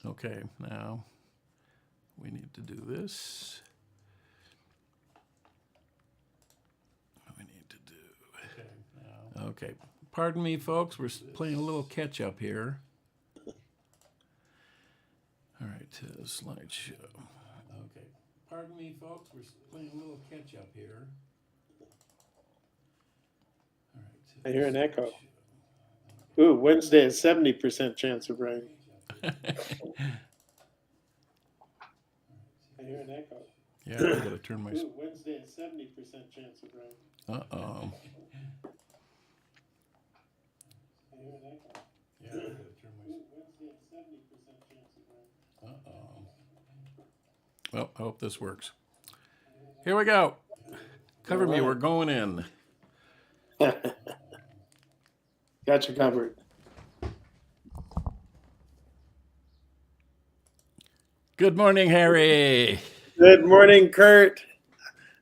Okay, now we need to do this. We need to do. Okay, pardon me, folks. We're playing a little catch up here. All right, slideshow. Okay, pardon me, folks. We're playing a little catch up here. All right. I hear an echo. Ooh, Wednesday is 70% chance of rain. I hear an echo. Yeah, I gotta turn my. Ooh, Wednesday is 70% chance of rain. Uh-oh. I hear an echo. Yeah, I gotta turn my. Ooh, Wednesday is 70% chance of rain. Uh-oh. Well, I hope this works. Here we go. Cover me, we're going in. Got you covered. Good morning, Harry. Good morning, Kurt.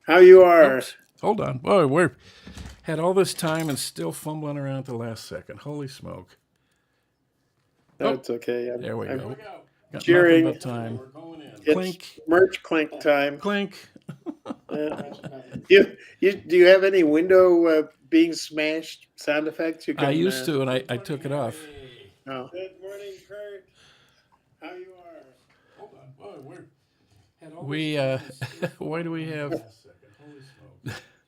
How you are? Oops. Hold on. Boy, we're had all this time and still fumbling around at the last second. Holy smoke. No, it's okay. There we go. Got cheering. nothing but time. It's Clink. merch clink time. Clink. Do you have any window being smashed sound effects? You can, I used to, and I took it off. Oh. Good morning, Kurt. How you are? Hold on. Boy, we why do we have?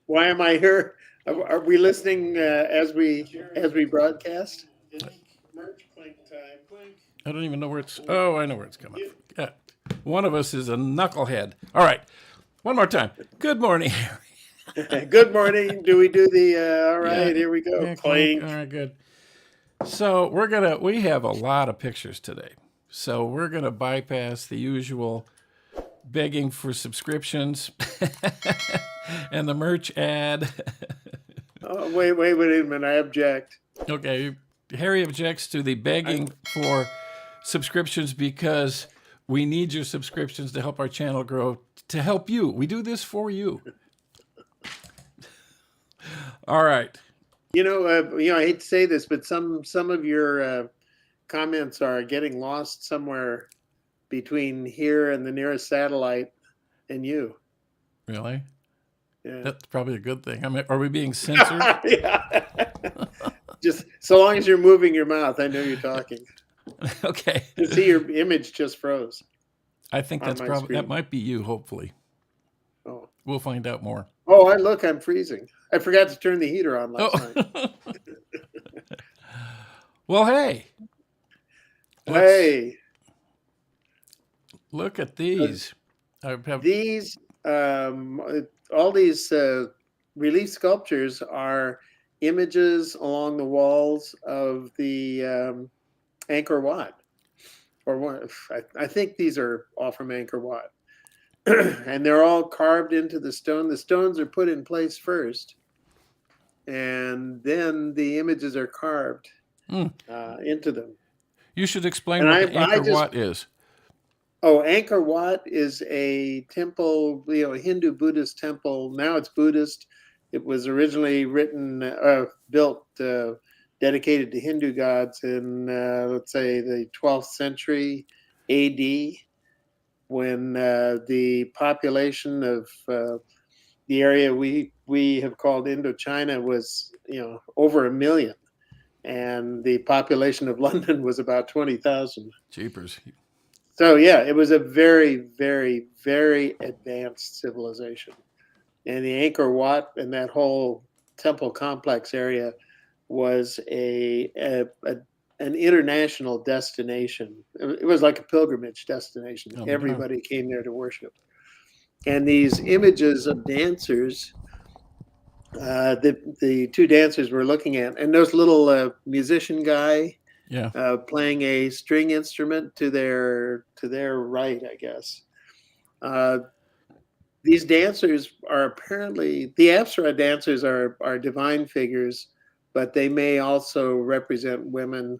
Why am I here? Are we listening as we broadcast? It's merch clink time. I don't even know where it's. Oh, I know where it's coming from. Yeah. One of us is a knucklehead. All right. One more time. Good morning, Harry. Good morning. Do we do the? All right. Here we go. Yeah, clink. All right. Good. So we have a lot of pictures today. So we're gonna bypass the usual begging for subscriptions and the merch ad. Oh, wait a minute. I object. Okay. Harry objects to the begging for subscriptions because we need your subscriptions to help our channel grow, to help you. We do this for you. All right. I hate to say this, but some of your comments are getting lost somewhere between here and the nearest satellite and you. Really? Yeah. That's probably a good thing. I mean, are we being censored? Yeah. Just so long as you're moving your mouth, I know you're talking. Okay. You see, your image just froze. I think that's probably that might be you. Hopefully. Oh. We'll find out more. Oh, I'm freezing. I forgot to turn the heater on last night. Well, hey. Hey. Look at these. These, all these relief sculptures are images along the walls of the Angkor Wat. I think these are all from Angkor Wat. And they're all carved into the stone. The stones are put in place first, and then the images are carved into them. You should explain what the Angkor Wat is. Oh, Angkor Wat is a temple, Hindu Buddhist temple. Now it's Buddhist. It was originally built, dedicated to Hindu gods in, let's say, the 12th century AD, when the population of the area we have called Indochina was, over 1 million, and the population of London was about 20,000. Jeepers. So yeah, it was a very, very, very advanced civilization, and the Angkor Wat and that whole temple complex area was an international destination. It was like a pilgrimage destination. Everybody came there to worship. And these images of dancers, the two dancers we're looking at, and those little musician guy. Yeah. Playing a string instrument to their right, I guess. These dancers are apparently, the Apsara dancers are divine figures, but they may also represent women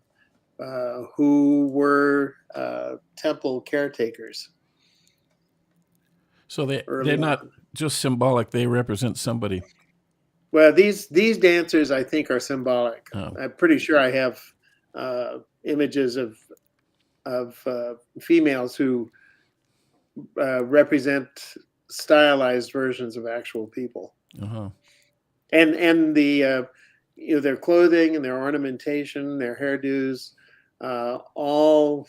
who were temple caretakers. So they're not just symbolic; they represent somebody. Well, these dancers, I think, are symbolic. I'm pretty sure I have images of females who represent stylized versions of actual people, Uh-huh. and the their clothing and their ornamentation, their hairdos, all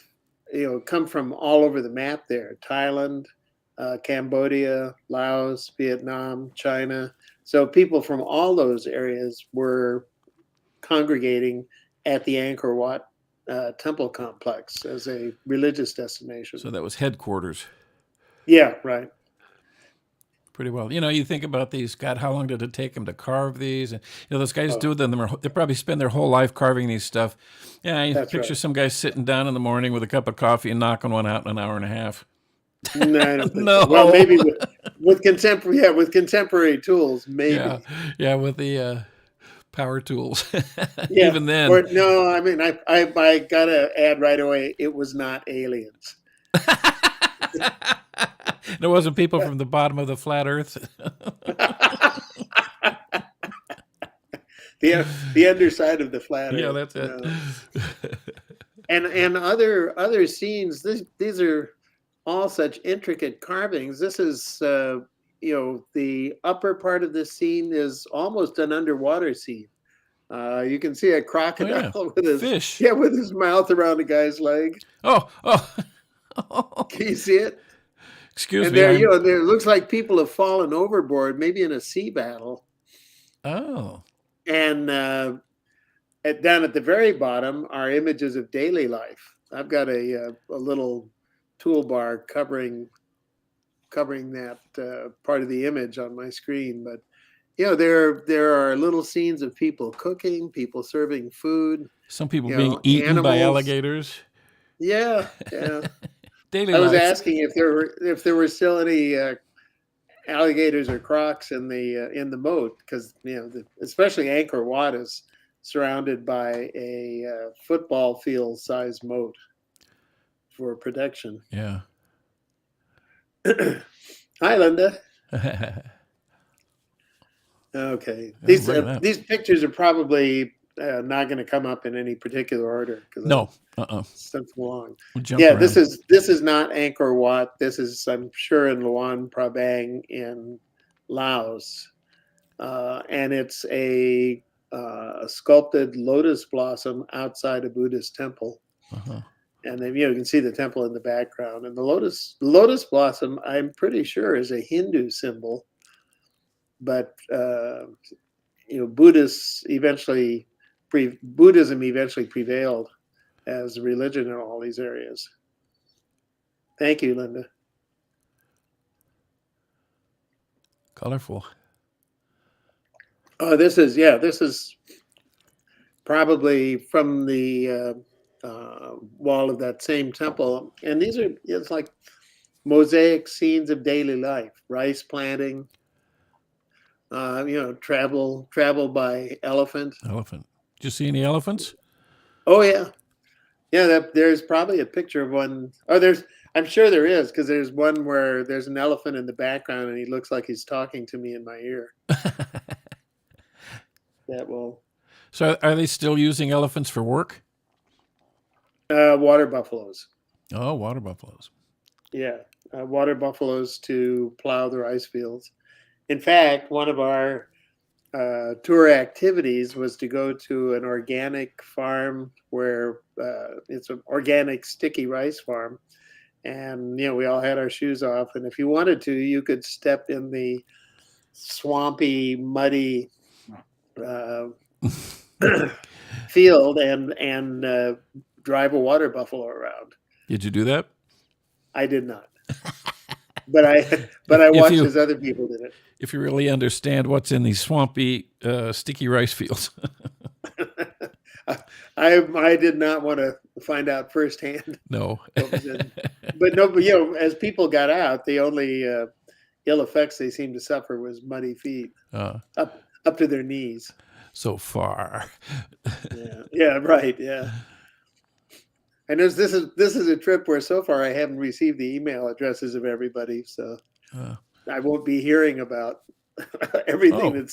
come from all over the map. There, Thailand, Cambodia, Laos, Vietnam, China. So people from all those areas were congregating at the Angkor Wat temple complex as a religious destination. So that was headquarters. Yeah, right. Pretty well. You think about these. God, how long did it take them to carve these? And those guys Oh, do them. They probably spend their whole life carving these stuff. Yeah, you that's picture right. some guy sitting down in the morning with a cup of coffee and knocking one out in an hour and a half. No, I don't think so. Well, No. maybe with contemporary, yeah, with contemporary tools, Yeah, maybe. yeah, with the power tools. Yeah. Even then. Or no, I mean, I gotta add right away, it was not aliens. There wasn't people from the bottom of the flat Earth. The underside of the flat Yeah, Earth. that's it. No. And other scenes. These are all such intricate carvings. This is the upper part of this scene is almost an underwater scene. You can see a Oh yeah, crocodile with his fish. with his mouth around a guy's leg. Oh, oh. Can you see it? Excuse And me. there, there looks like people have fallen overboard, maybe in a sea battle. Oh, And down at the very bottom are images of daily life. I've got a little toolbar covering that part of the image on my screen. But there are little scenes of people cooking, people serving food, some people being eaten by animals. alligators. Yeah, yeah. Daily I was life. asking if there were still any alligators or crocs in the moat, because especially Angkor Wat is surrounded by a football field sized moat for protection. Yeah. Hi, Linda. Oh, Okay, look at that. these pictures are probably not going to come up in any particular order because No. I sent them along. We'll jump Yeah, around. this is not Angkor Wat. This is, I'm sure, in Luang Prabang in Laos, and it's a sculpted lotus blossom outside a Buddhist temple. Uh-huh. And then you can see the temple in the background. And the lotus blossom, I'm pretty sure, is a Hindu symbol, but Buddhism eventually prevailed as a religion in all these areas. Thank you, Linda. Colorful. This is probably from the wall of that same temple. And it's like mosaic scenes of daily life, rice planting, travel by elephant. Elephant. Did you see any elephants? Oh yeah. Yeah, there's probably a picture of one. Oh, I'm sure there is, because there's one where there's an elephant in the background and he looks like he's talking to me in my ear. That will. So are they still using elephants for work? Water buffaloes. Oh, water buffaloes. Yeah, water buffaloes to plow the rice fields. In fact, one of our tour activities was to go to an organic farm where it's an organic sticky rice farm. And, we all had our shoes off. And if you wanted to, you could step in the swampy, muddy field and drive a water buffalo around. Did you do that? I did not. But I watched as other people did it. If you really understand what's in these swampy, sticky rice fields. I did not want to find out firsthand. No. But as people got out, the only ill effects they seemed to suffer was muddy feet up to their knees. So far. Yeah, right. Yeah. And this is a trip where so far I haven't received the email addresses of everybody, so I won't be hearing about everything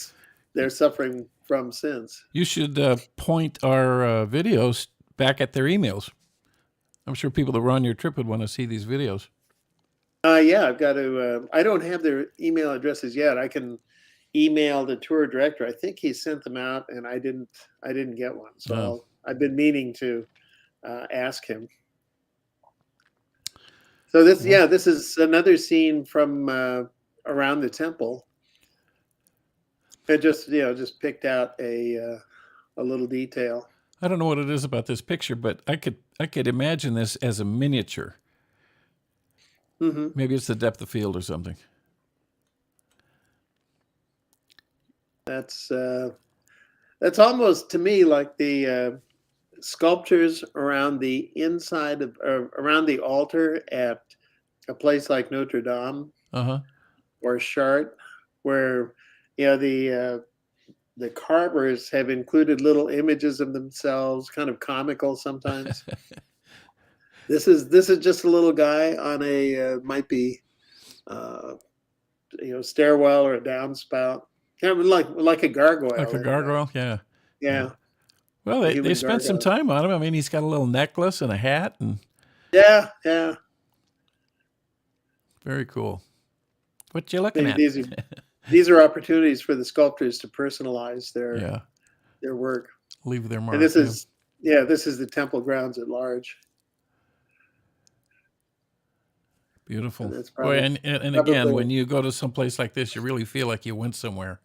they're suffering from since. You should point our videos back at their emails. I'm sure people that were on your trip would want to see these videos. Yeah, I've got to. I don't have their email addresses yet. I can email the tour director. I think he sent them out, and I didn't. I didn't get one. So Oh. I've been meaning to ask him. So this, Well, yeah, this is another scene from around the temple. It just, just picked out a little detail. I don't know what it is about this picture, but I could imagine this as a miniature. Hmm. Maybe it's the depth of field or something. That's almost to me like the sculptures around the inside of around the altar at a place like Notre Dame Uh-huh. or Chartres, where the carvers have included little images of themselves, kind of comical sometimes. This is just a little guy on a might be uh, stairwell or a downspout, kind of like a gargoyle. Like a In a way. gargoyle, yeah. Yeah. Well, A they human spent some gargoyle. time on him. I mean, he's got a little necklace and a hat, and Yeah, yeah. very cool. What you looking at? These are opportunities for the sculptors to personalize Yeah, their work. leave their mark. And this is this is the temple grounds at large. Beautiful. And that's Boy, probably and again, probably when you go to some place like this, you really feel like you went somewhere.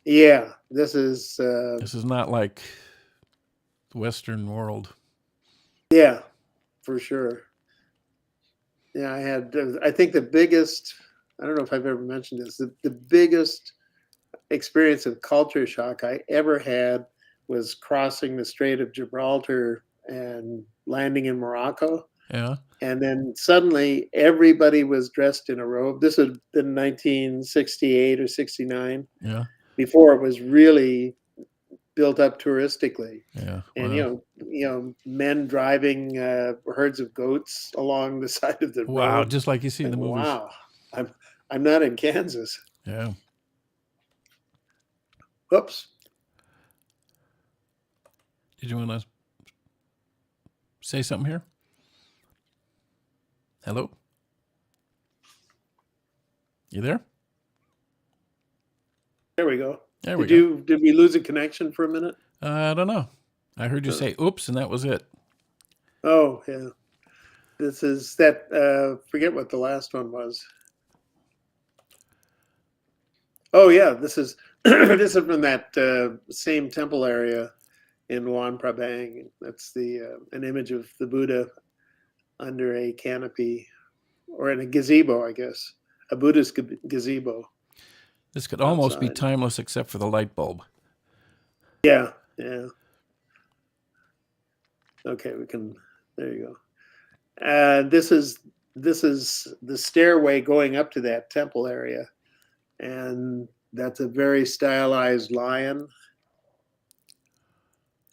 yeah. This is This is not like the Western world. yeah, for sure. Yeah, I think the biggest, I don't know if I've ever mentioned this, the biggest experience of culture shock I ever had was crossing the Strait of Gibraltar and landing in Morocco. Yeah, And then suddenly everybody was dressed in a robe. This had been 1968 or 69, yeah, before it was really built up touristically. yeah. And Wow. men driving herds of goats along the side of the Wow, road. just like you see in Like, the movies. wow, I'm not in Kansas. Yeah. Whoops. Did you want to say something here? Hello? You there? There we go. There we go. Did we lose a connection for a minute? I don't know. I heard you say oops, and that was it. Oh, yeah. This is that, forget what the last one was. Oh, yeah. This is this is from that same temple area in Luang Prabang. That's an image of the Buddha under a canopy or in a gazebo, I guess, a Buddhist gazebo. This could almost be Outside. timeless except for the light bulb. Yeah, yeah. Okay, we can. There you go. This is the stairway going up to that temple area, and that's a very stylized lion.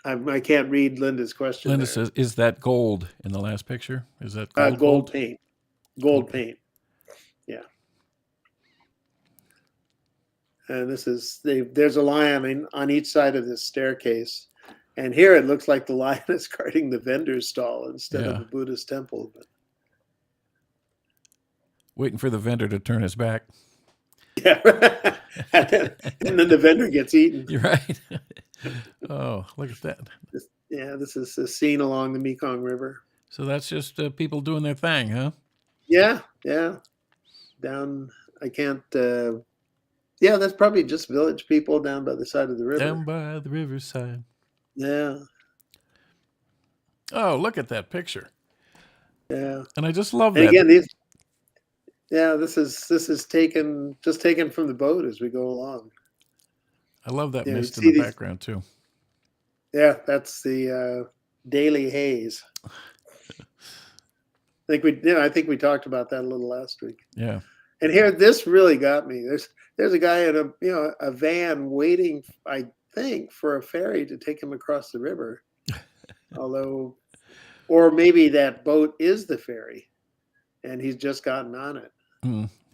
I can't read Linda's question. Linda there. says, "Is that gold in the last picture? Is that gold? Gold paint. Gold Okay. paint. Yeah. And this is there's a lion on each side of this staircase, and here it looks like the lion is guarding the vendor's stall instead Yeah. of the Buddhist temple. But Waiting for the vendor to turn his back." yeah, and then the vendor gets eaten. You're right. Oh, look at that. This is a scene along the Mekong River. So that's just people doing their thing, huh? Yeah, yeah. Down, I can't. Yeah, that's probably just village people down by the side of the river. Down by the riverside. Yeah, Oh, look at that picture. yeah. And I just love And that. again, this is taken from the boat as we go along. I love that Yeah, you mist in see the these- background too. Yeah, that's the daily haze. I think we talked about that a little last week. Yeah. And here, this really got me. There's a guy in a van waiting, I think, for a ferry to take him across the river. Although, or maybe that boat is the ferry, and he's just gotten on it.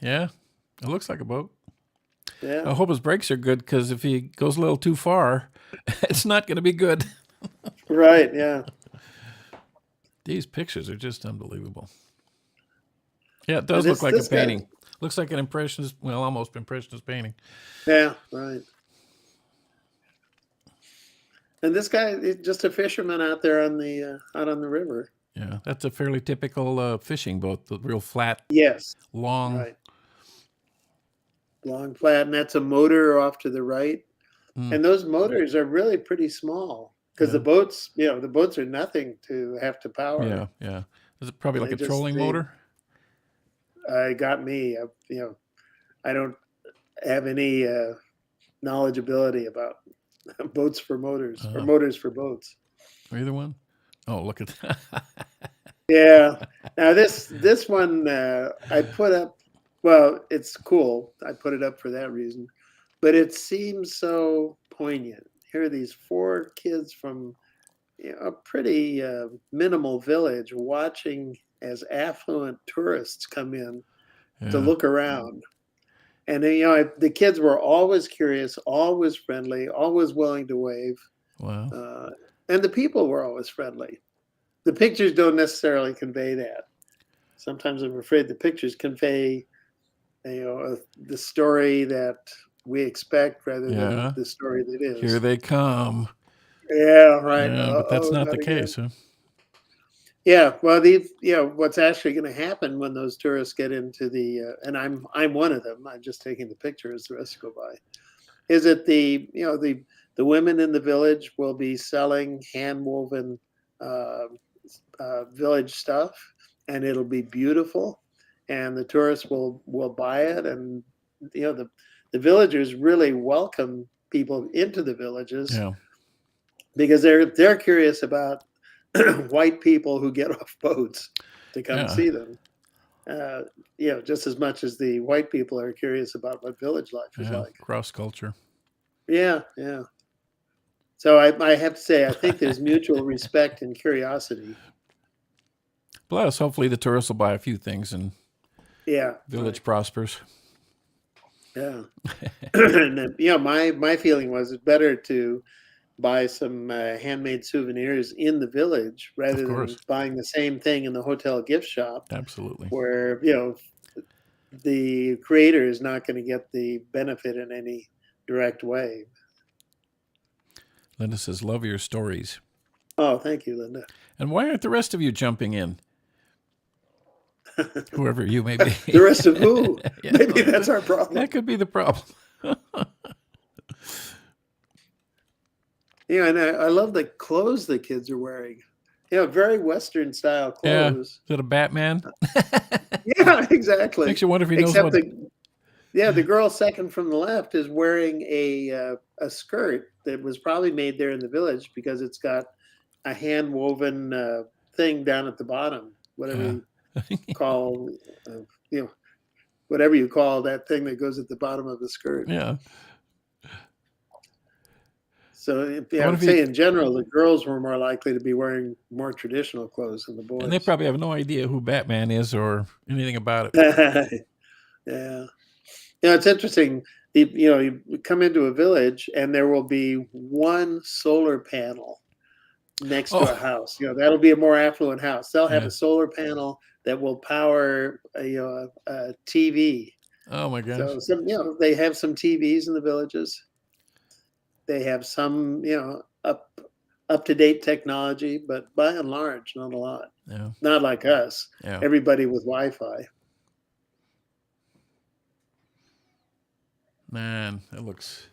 Yeah. It looks like a boat. Yeah. I hope his brakes are good, because if he goes a little too far, it's not going to be good. Right. Yeah. These pictures are just unbelievable. Yeah, it And does look like a this guy, painting. Looks like an impressionist, well, almost impressionist painting. yeah, right. And this guy is just a fisherman out there on the out on the river. Yeah, that's a fairly typical fishing boat. The real flat, Yes, long. right. Long flat, and that's a motor off to the right. Mm, And those motors are really pretty small because yeah, the boats are nothing to have to power. yeah, yeah. Is it probably like They a just trolling they motor? got me. I don't have any knowledgeability about boats for motors or Uh, motors for boats. either one? Oh, look at that. Yeah. Now this one I put up. Well, it's cool. I put it up for that reason, but it seems so poignant. Here are these four kids from a pretty minimal village watching as affluent tourists come in to Yeah, look around. And the kids were always curious, always friendly, always willing to wave, wow. uh, and the people were always friendly. The pictures don't necessarily convey that. Sometimes I'm afraid the pictures convey, the story that we expect rather than Yeah, the story that here is. they come. Yeah, right. Yeah, but that's Oh, not not the again. case, huh? Yeah, well, what's actually going to happen when those tourists get into and I'm one of them. I'm just taking the picture as the rest go by. Is it the women in the village will be selling hand woven uh, village stuff, and it'll be beautiful, and the tourists will buy it, and the villagers really welcome people into the villages Yeah, because they're curious about white people who get off boats to come yeah, see them. Uh, just as much as the white people are curious about what village life is yeah. like. Cross culture. Yeah, yeah. So I have to say, I think there's mutual respect and curiosity. Plus, hopefully the tourists will buy a few things and Yeah, right. village prospers. Yeah. And then, my feeling was it's better to buy some handmade souvenirs in the village Of rather than course, buying the same thing in the hotel gift shop absolutely. where, the creator is not going to get the benefit in any direct way. Linda says, "Love your stories." Oh, thank you, Linda. And why aren't the rest of you jumping in? Whoever you may be. The rest of who? Yeah, Maybe well, that's our problem. that could be the problem. Yeah, and I love the clothes the kids are wearing. Very Western style Yeah, is clothes. it a Batman? Yeah, exactly. Makes you wonder if he knows Except what. the girl second from the left is wearing a skirt that was probably made there in the village because it's got a hand woven thing down at the bottom. Whatever Yeah, you call, uh, you know, whatever you call that thing that goes at the bottom of the skirt. yeah. So I yeah, I wonder would if he. say in general, the girls were more likely to be wearing more traditional clothes than the And they boys. probably have no idea who Batman is or anything about it. Yeah. It's interesting. You come into a village and there will be one solar panel next to a Oh, house. That'll be a more affluent house. They'll have yeah. a solar panel that will power a TV. Oh my gosh. So they have some TVs in the villages. They have some up to date technology, but by and large, not a lot. Yeah, Not like us. yeah. Everybody with Wi-Fi. Man, that looks.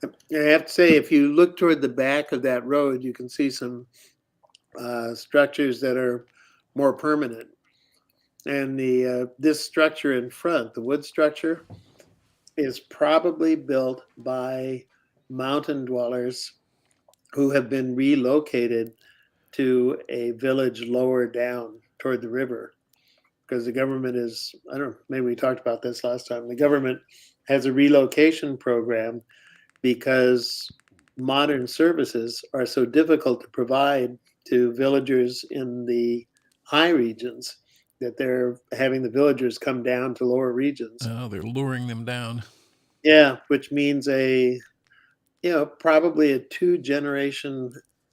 I have to say, if you look toward the back of that road, you can see some structures that are more permanent. And this structure in front, the wood structure, is probably built by mountain dwellers who have been relocated to a village lower down toward the river. Because the government is, I don't know, maybe we talked about this last time. The government has a relocation program because modern services are so difficult to provide to villagers in the high regions that they're having the villagers come down to lower regions. Oh, they're luring them down. Yeah, which means probably a 2 generation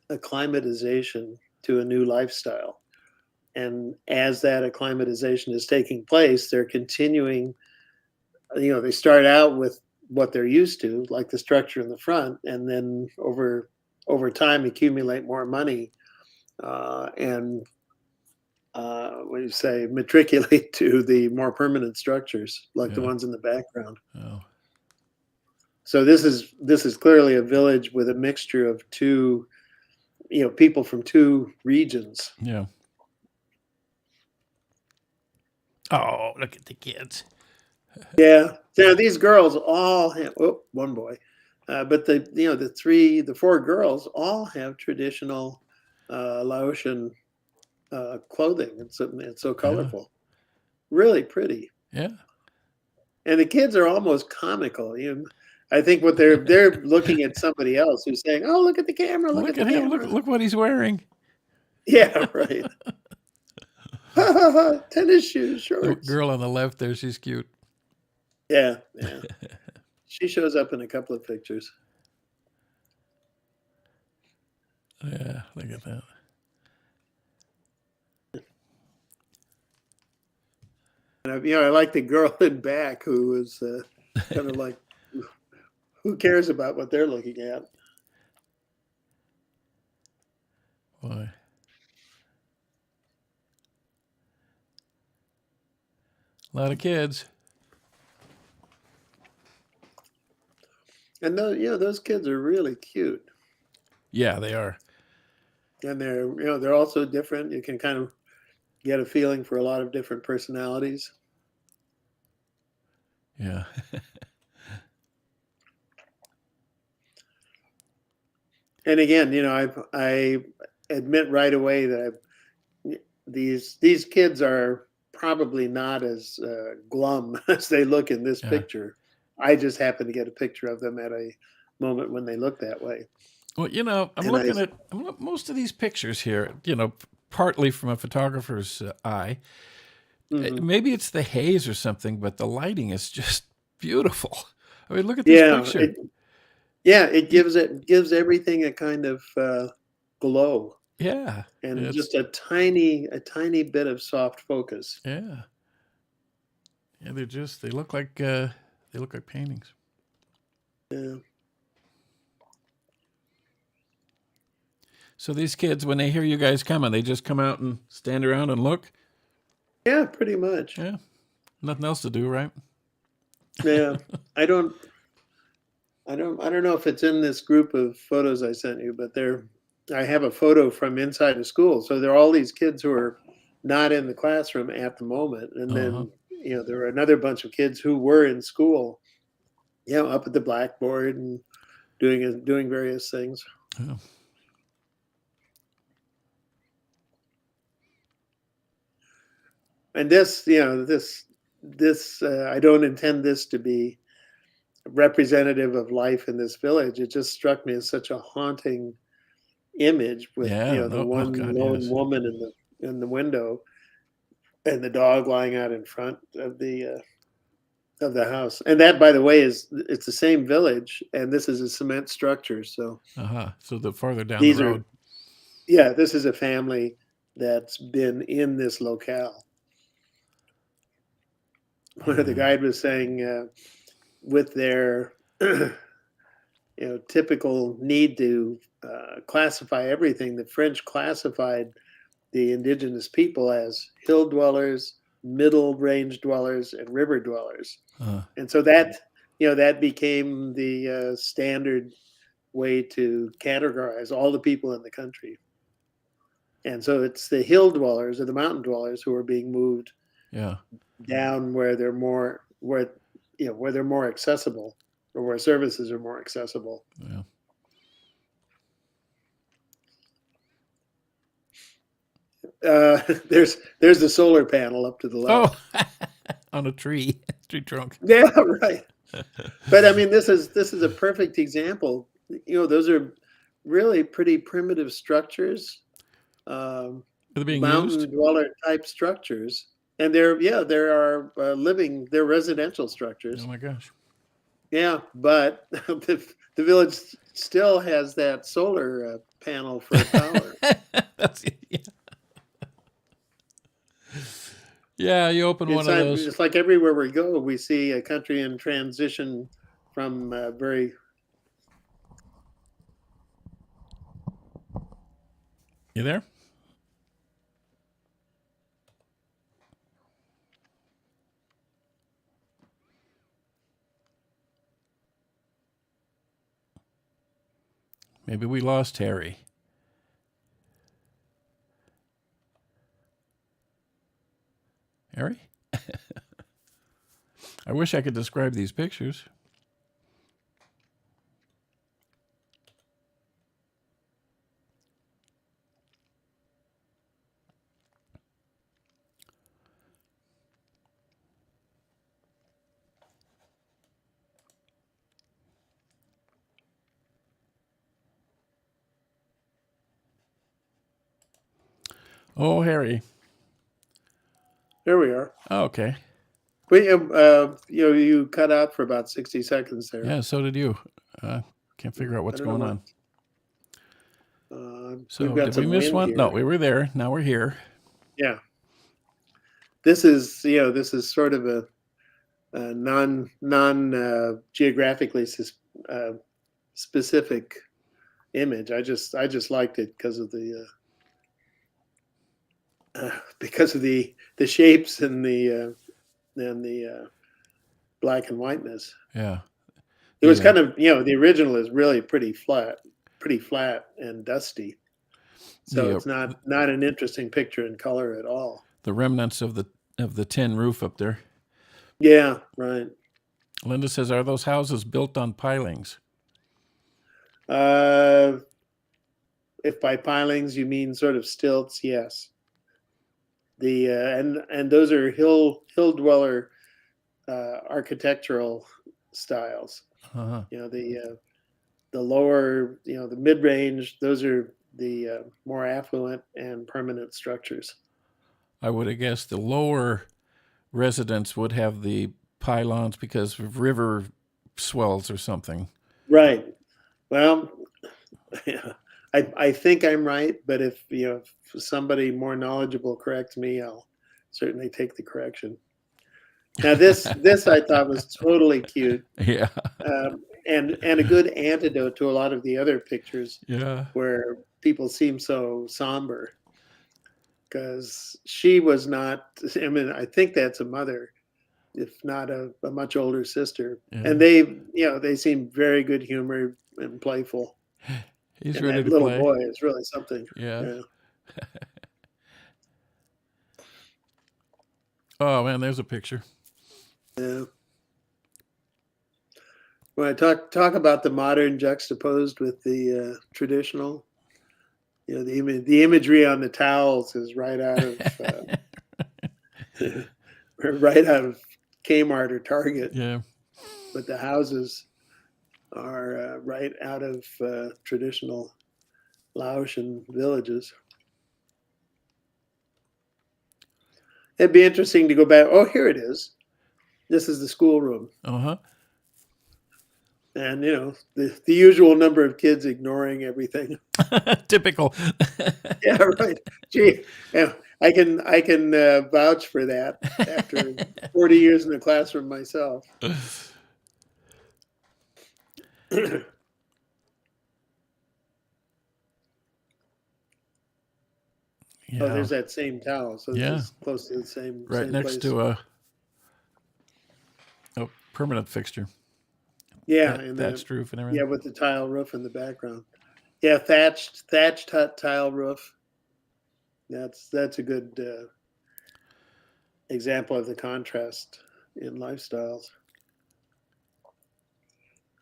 acclimatization to a new lifestyle. And as that acclimatization is taking place, they're continuing, they start out with what they're used to, like the structure in the front, and then over time accumulate more money, and what do you say, matriculate to the more permanent structures like the Yeah. ones in the background. Oh. So this is clearly a village with a mixture of two, people from two regions. Yeah. Oh, look at the kids. Yeah. Now these girls all have, one boy, but the four girls all have traditional Laotian clothing. It's so Yeah. colorful, really pretty, Yeah. and the kids are almost comical. I think what they're looking at somebody else who's saying, "Oh, look at the camera! Look at Look the at him. Look camera!" look what he's wearing. Yeah, right. Ha ha ha! Tennis shoes, The shorts. girl on the left there, she's cute. Yeah, yeah. She shows up in a couple of pictures. Yeah, look at that. And I like the girl in back who was kind of like, who cares about what they're looking at? Boy. A lot of kids. And those kids are really cute, Yeah, they are. and they're also different. You can kind of get a feeling for a lot of different personalities. Yeah. And again, I admit right away that these kids are probably not as glum as they look in this Yeah. picture. I just happen to get a picture of them at a moment when they look that way. Well, I'm And I, looking at most of these pictures here, partly from a photographer's eye. mhm. Maybe it's the haze or something, but the lighting is just beautiful. I mean, look at this Yeah, picture. it gives everything a kind of glow, Yeah. and It's just a tiny bit of soft focus. yeah. Yeah, they look like paintings. Yeah, So these kids, when they hear you guys coming, they just come out and stand around and look. yeah, pretty much. Yeah, nothing else to do, right? Yeah, I don't, I don't know if it's in this group of photos I sent you, but I have a photo from inside a school. So there are all these kids who are not in the classroom at the moment, and Uh huh. then there are another bunch of kids who were in school, up at the blackboard and doing various things. Yeah. And this, I don't intend this to be representative of life in this village. It just struck me as such a haunting image with Yeah. the No. Oh one God. lone Yes. woman in the window, and the dog lying out in front of the house. And that, by the way, it's the same village, and this is a cement structure. So Uh huh. So the farther down the these are road. yeah, this is a family that's been in this locale. One of the Yeah. guide was saying, with their typical need to classify everything, the French classified the indigenous people as hill dwellers, middle range dwellers, and river dwellers. Uh, And so that became the standard way to categorize all the people in the country. And so it's the hill dwellers or the mountain dwellers who are being moved yeah. down where they're more accessible, or where services are more accessible. Yeah. There's the solar panel up to the Oh, left. on a tree, tree trunk. Yeah, right. But I mean, this is a perfect example. Those are really pretty primitive structures, Are they being used? mountain dweller type structures, and they're residential Oh structures. my gosh. Yeah, but the village still has that solar panel for power. That's, yeah. Yeah, you open one of those. It's like everywhere we go, we see a country in transition from very. You there? Maybe we lost Harry. Harry? I wish I could describe these pictures. Oh, Harry. There we are. Oh, okay. We, you cut out for about 60 seconds there. Yeah, so did you. Can't figure out what's going on. So we've got did we some miss wind one? here. No, we were there. Now we're here. Yeah. This is sort of a non geographically specific image. I just liked it because of the shapes and the black and whiteness. Yeah. It was kind of, the original is really pretty flat and dusty. So it's not an interesting picture in color at all. The remnants of the tin roof up there. Yeah, right. Linda says, "Are those houses built on pilings?" If by pilings you mean sort of stilts, yes. And those are hill dweller architectural styles. Uh-huh. The lower, the mid range, those are the more affluent and permanent structures. I would have guessed the lower residents would have the pylons because of river swells or something. Right. Well, I think I'm right, but if somebody more knowledgeable corrects me, I'll certainly take the correction. Now this I thought was totally cute. Yeah. And a good antidote to a lot of the other pictures. Yeah. Where people seem so somber. Because she was not. I mean, I think that's a mother, if not a much older sister. Yeah. And they seem very good humored and playful. He's and ready that to little play. boy is really something. Yeah. Oh man, there's a picture. Yeah. When I talk about the modern juxtaposed with the traditional, the imagery on the towels is right out of right out of Kmart or Target. Yeah. But the houses are right out of traditional Laotian villages. It'd be interesting to go back. Oh, here it is. This is the schoolroom. Uh-huh. And the usual number of kids ignoring everything. Typical. Yeah, right. Gee, yeah, I can vouch for that after 40 years in the classroom myself. Yeah. Oh, there's that same towel. So it's close to the same. Right same next place. to a permanent fixture. Yeah, and thatched roof and everything. Yeah, with the tile roof in the background. Yeah, thatched hut tile roof. That's a good example of the contrast in lifestyles.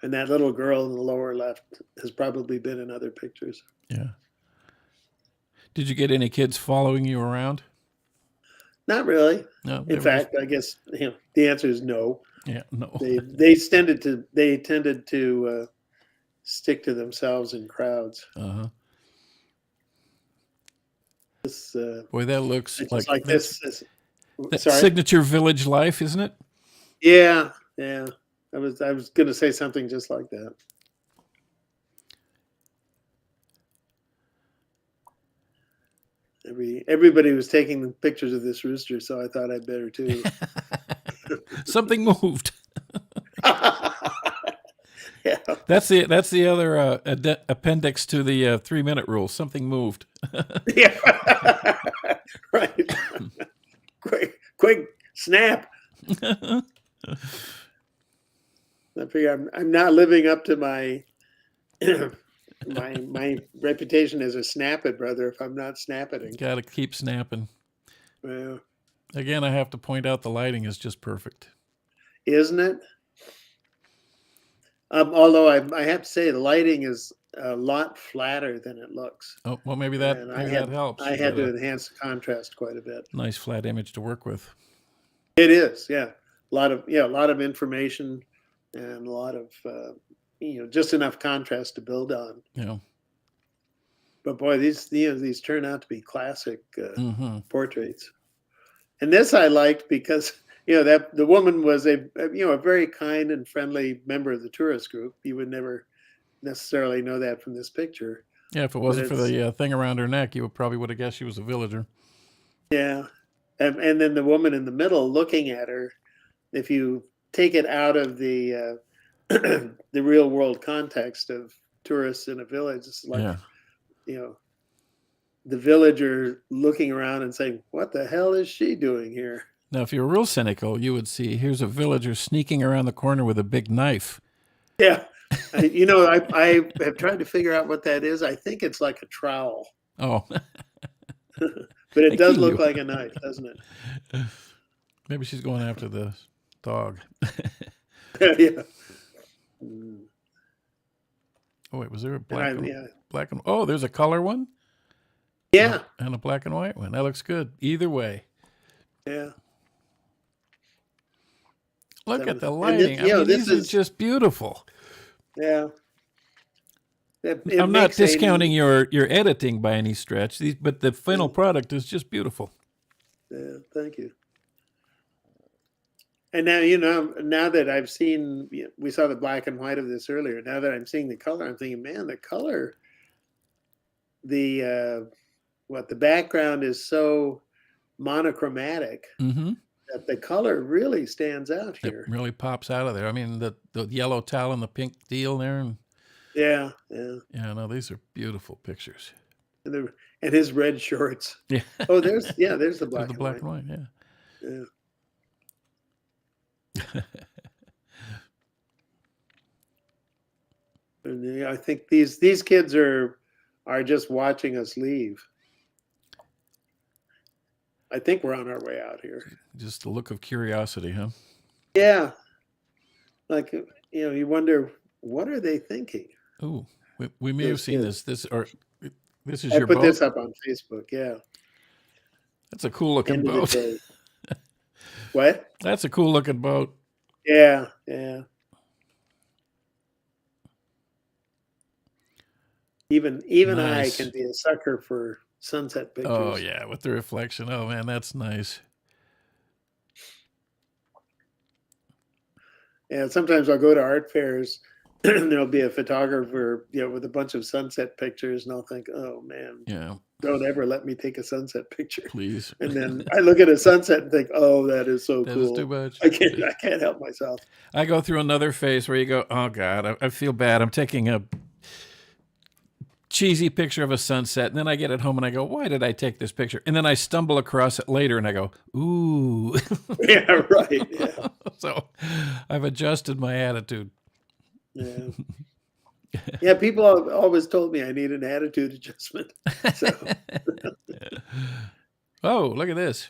And that little girl in the lower left has probably been in other pictures. Yeah. Did you get any kids following you around? Not really. No. In fact, I guess the answer is no. Yeah, no. They tended to stick to themselves in crowds. Uh-huh. This, boy, that looks like this. Sorry? Signature village life, isn't it? Yeah. I was going to say something just like that. Everybody was taking pictures of this rooster, so I thought I'd better too. Something moved. Yeah. That's the other appendix to the 3-minute rule. Something moved. Yeah. Right. Quick snap. I figure I'm not living up to my my reputation as a snap it brother if I'm not snapping. Got to keep snapping. Well, Again, I have to point out the lighting is just perfect. isn't it? Although I have to say the lighting is a lot flatter than it looks. Oh, well, maybe that And that helps. I had to enhance the contrast quite a bit. Nice flat image to work with. It is, yeah. A lot of information and a lot of just enough contrast to build on. Yeah. But boy, these turn out to be classic Mm-hmm. portraits. And this I liked because that the woman was a very kind and friendly member of the tourist group. You would never necessarily know that from this picture. Yeah, if it wasn't for the thing around her neck, you probably would have guessed she was a villager. Yeah, and then the woman in the middle looking at her. If you take it out of the the real world context of tourists in a village, it's like the villager looking around and saying, "What the hell is she doing here?" Now, if you were real cynical, you would see here's a villager sneaking around the corner with a big knife. Yeah. I have tried to figure out what that is. I think it's like a trowel. Oh. But it does look like a knife, doesn't it? Maybe she's going after the dog. Yeah. Oh, wait, was there a black and oh, there's a color one? Yeah. And a black and white one. That looks good. Either way. Yeah. Look at the lighting. This is just beautiful. Yeah. I'm not discounting your editing by any stretch, but the final product is just beautiful. Yeah, thank you. And now, now that I've seen, we saw the black and white of this earlier. Now that I'm seeing the color, I'm thinking, man, the color, the background is so monochromatic that the color really stands out here. It really pops out of there. I mean, the yellow towel and the pink deal there. And yeah. No, these are beautiful pictures. And his red shorts. Yeah. Oh, there's the black and white. Yeah. And I think these kids are just watching us leave. I think we're on our way out here. Just a look of curiosity, huh? Yeah. Like, you wonder, what are they thinking? Oh, we may have seen this. This is I your put boat? this up on Facebook, yeah. That's a cool looking boat. What? That's a cool looking boat. Yeah. Even nice. I can be a sucker for sunset pictures. Oh yeah, with the reflection. Oh man, that's nice. Yeah, sometimes I'll go to art fairs and there'll be a photographer, with a bunch of sunset pictures, and I'll think, oh man, don't ever let me take a sunset picture, please. And then I look at a sunset and think, oh, that is so cool. That is too much. I can't help myself. I go through another phase where you go, oh God, I feel bad. I'm taking a cheesy picture of a sunset, and then I get it home and I go, why did I take this picture? And then I stumble across it later and I go, ooh. Yeah, right. Yeah. So I've adjusted my attitude. Yeah. Yeah, people have always told me I need an attitude adjustment. So. Oh, look at this.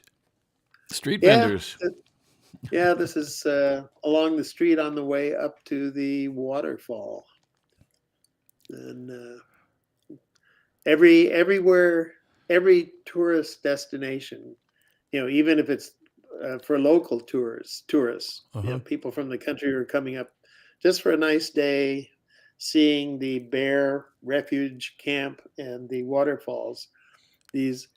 Street vendors. Yeah, this is along the street on the way up to the waterfall. And everywhere, every tourist destination, even if it's for local tourists, people from the country are coming up just for a nice day, seeing the bear refuge camp and the waterfalls. These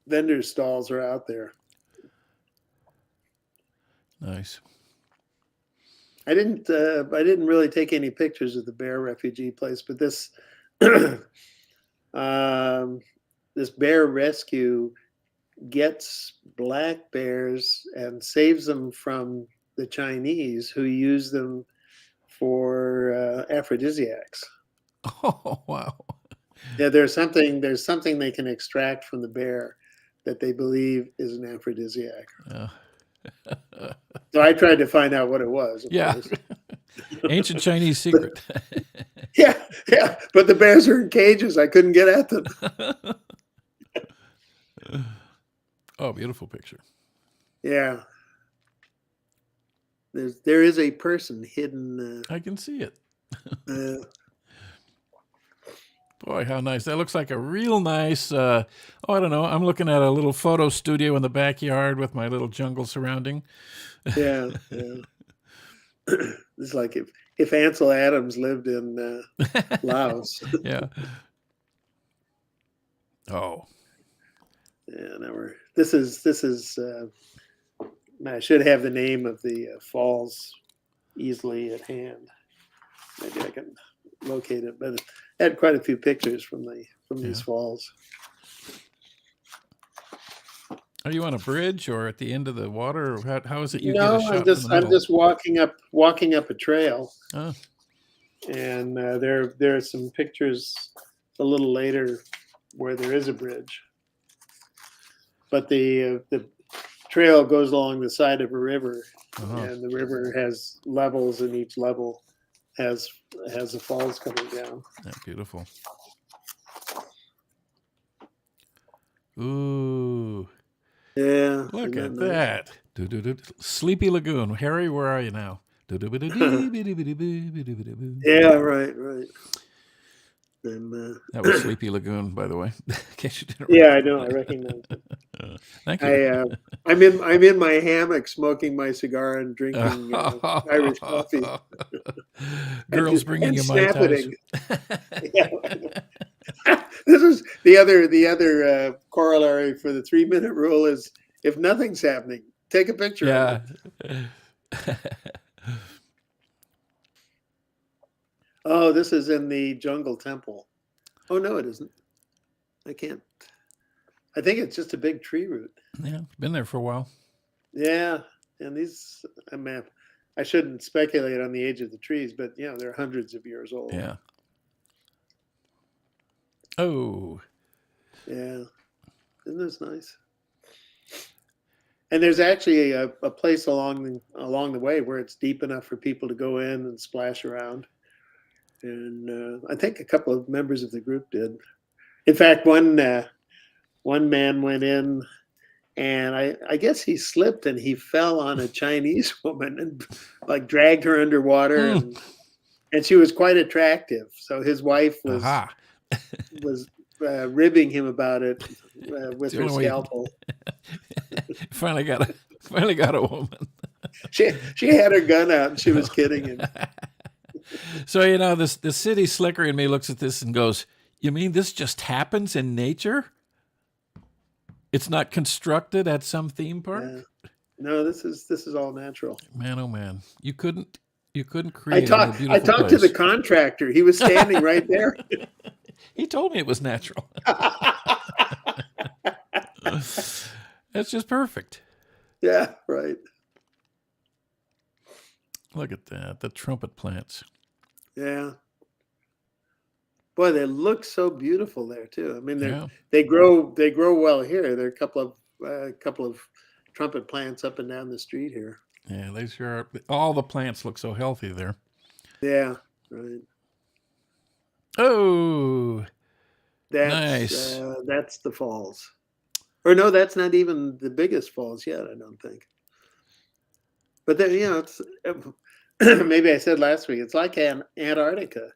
vendor stalls are out there. Nice. I didn't really take any pictures of the bear refugee place, but this this bear rescue gets black bears and saves them from the Chinese, who use them for aphrodisiacs. Oh, wow. Yeah, there's something they can extract from the bear that they believe is an aphrodisiac. Uh, So I tried to find out what it was, of yeah. course. Ancient Chinese But secret. yeah, yeah, but the bears are in cages. I couldn't get at them. Oh, beautiful picture. Yeah, there is a person hidden. I can see it. Uh, Boy, how nice. That looks like a real nice, I don't know. I'm looking at a little photo studio in the backyard with my little jungle surrounding. yeah, yeah. It's like if Ansel Adams lived in Laos. Yeah. Oh, Yeah, now this is. I should have the name of the falls easily at hand. Maybe I can locate it, but I had quite a few pictures from these yeah. falls. Are you on a bridge or at the end of the water? Or how is it you get a No, I'm shot from just the I'm middle? just walking up a trail, Oh, and there are some pictures a little later where there is a bridge, but the trail goes along the side of a river, uh-huh. and the river has levels, and each level has the falls coming down. Yeah, beautiful. Ooh, Yeah, look isn't at that nice? that. Do-do-do. Sleepy Lagoon. Harry, where are you now? Do-do-ba-da-dee-bee-dee-bee-dee-bee-dee-boo. Yeah, right. And That was Sleepy Lagoon, by the way, in case you didn't yeah, I know. I recognize. recognize it. Thank you. I'm in my hammock, smoking my cigar and drinking Irish coffee Girls bringing and you Mai Tais. snapping. Yeah. This is the other corollary for the 3-minute rule is if nothing's happening, take a picture of Yeah. it. Oh, this is in the jungle temple. Oh no, it isn't. I can't. I think it's just a big tree root. Yeah, been there for a while. Yeah, and these, I mean, I shouldn't speculate on the age of the trees, but they're hundreds of years old. Yeah. Oh, Yeah, isn't this nice? And there's actually a place along the way where it's deep enough for people to go in and splash around. And I think a couple of members of the group did. In fact, one man went in, and I guess he slipped and he fell on a Chinese woman and like dragged her underwater, and she was quite attractive. So his wife was aha. ribbing him about it with The her only way- scalpel. finally got a woman. She had her gun out and she was kidding him. So the city slicker in me looks at this and goes, "You mean this just happens in nature? It's not constructed at some theme park?" Yeah. No, this is all natural. Man, oh man, you couldn't I create a more talked beautiful to the place. contractor. He was standing right there. He told me it was natural. That's just perfect. Yeah, right. Look at that, the trumpet plants. Yeah. Boy, they look so beautiful there too. I mean, Yeah. they grow well here. There are a couple of trumpet plants up and down the street here. Yeah, they sure are. All the plants look so healthy there. Yeah, right. Oh, That's nice. that's the falls. Or no, that's not even the biggest falls yet, I don't think. But then, it's maybe I said last week, it's like Antarctica.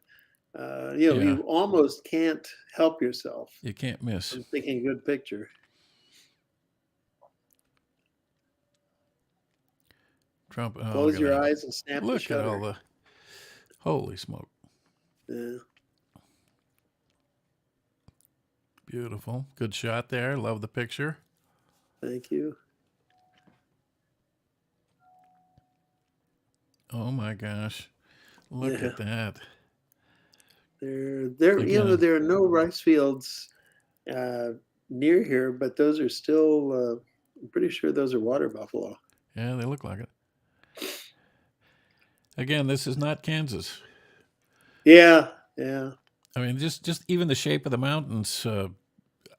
Yeah. You almost can't help yourself You can't miss. from taking a good picture. Trumpet. Oh, Close look your at that. eyes and snap the Look at shutter. all the. Holy smoke. Yeah. Beautiful. Good shot there. Love the picture. Thank you. Oh my gosh. Look Yeah. at that. There Again. there are no rice fields uh, near here, but those are still. I'm pretty sure those are water buffalo. Yeah, they look like it. Again, this is not Kansas. Yeah, yeah, I mean, just even the shape of the mountains.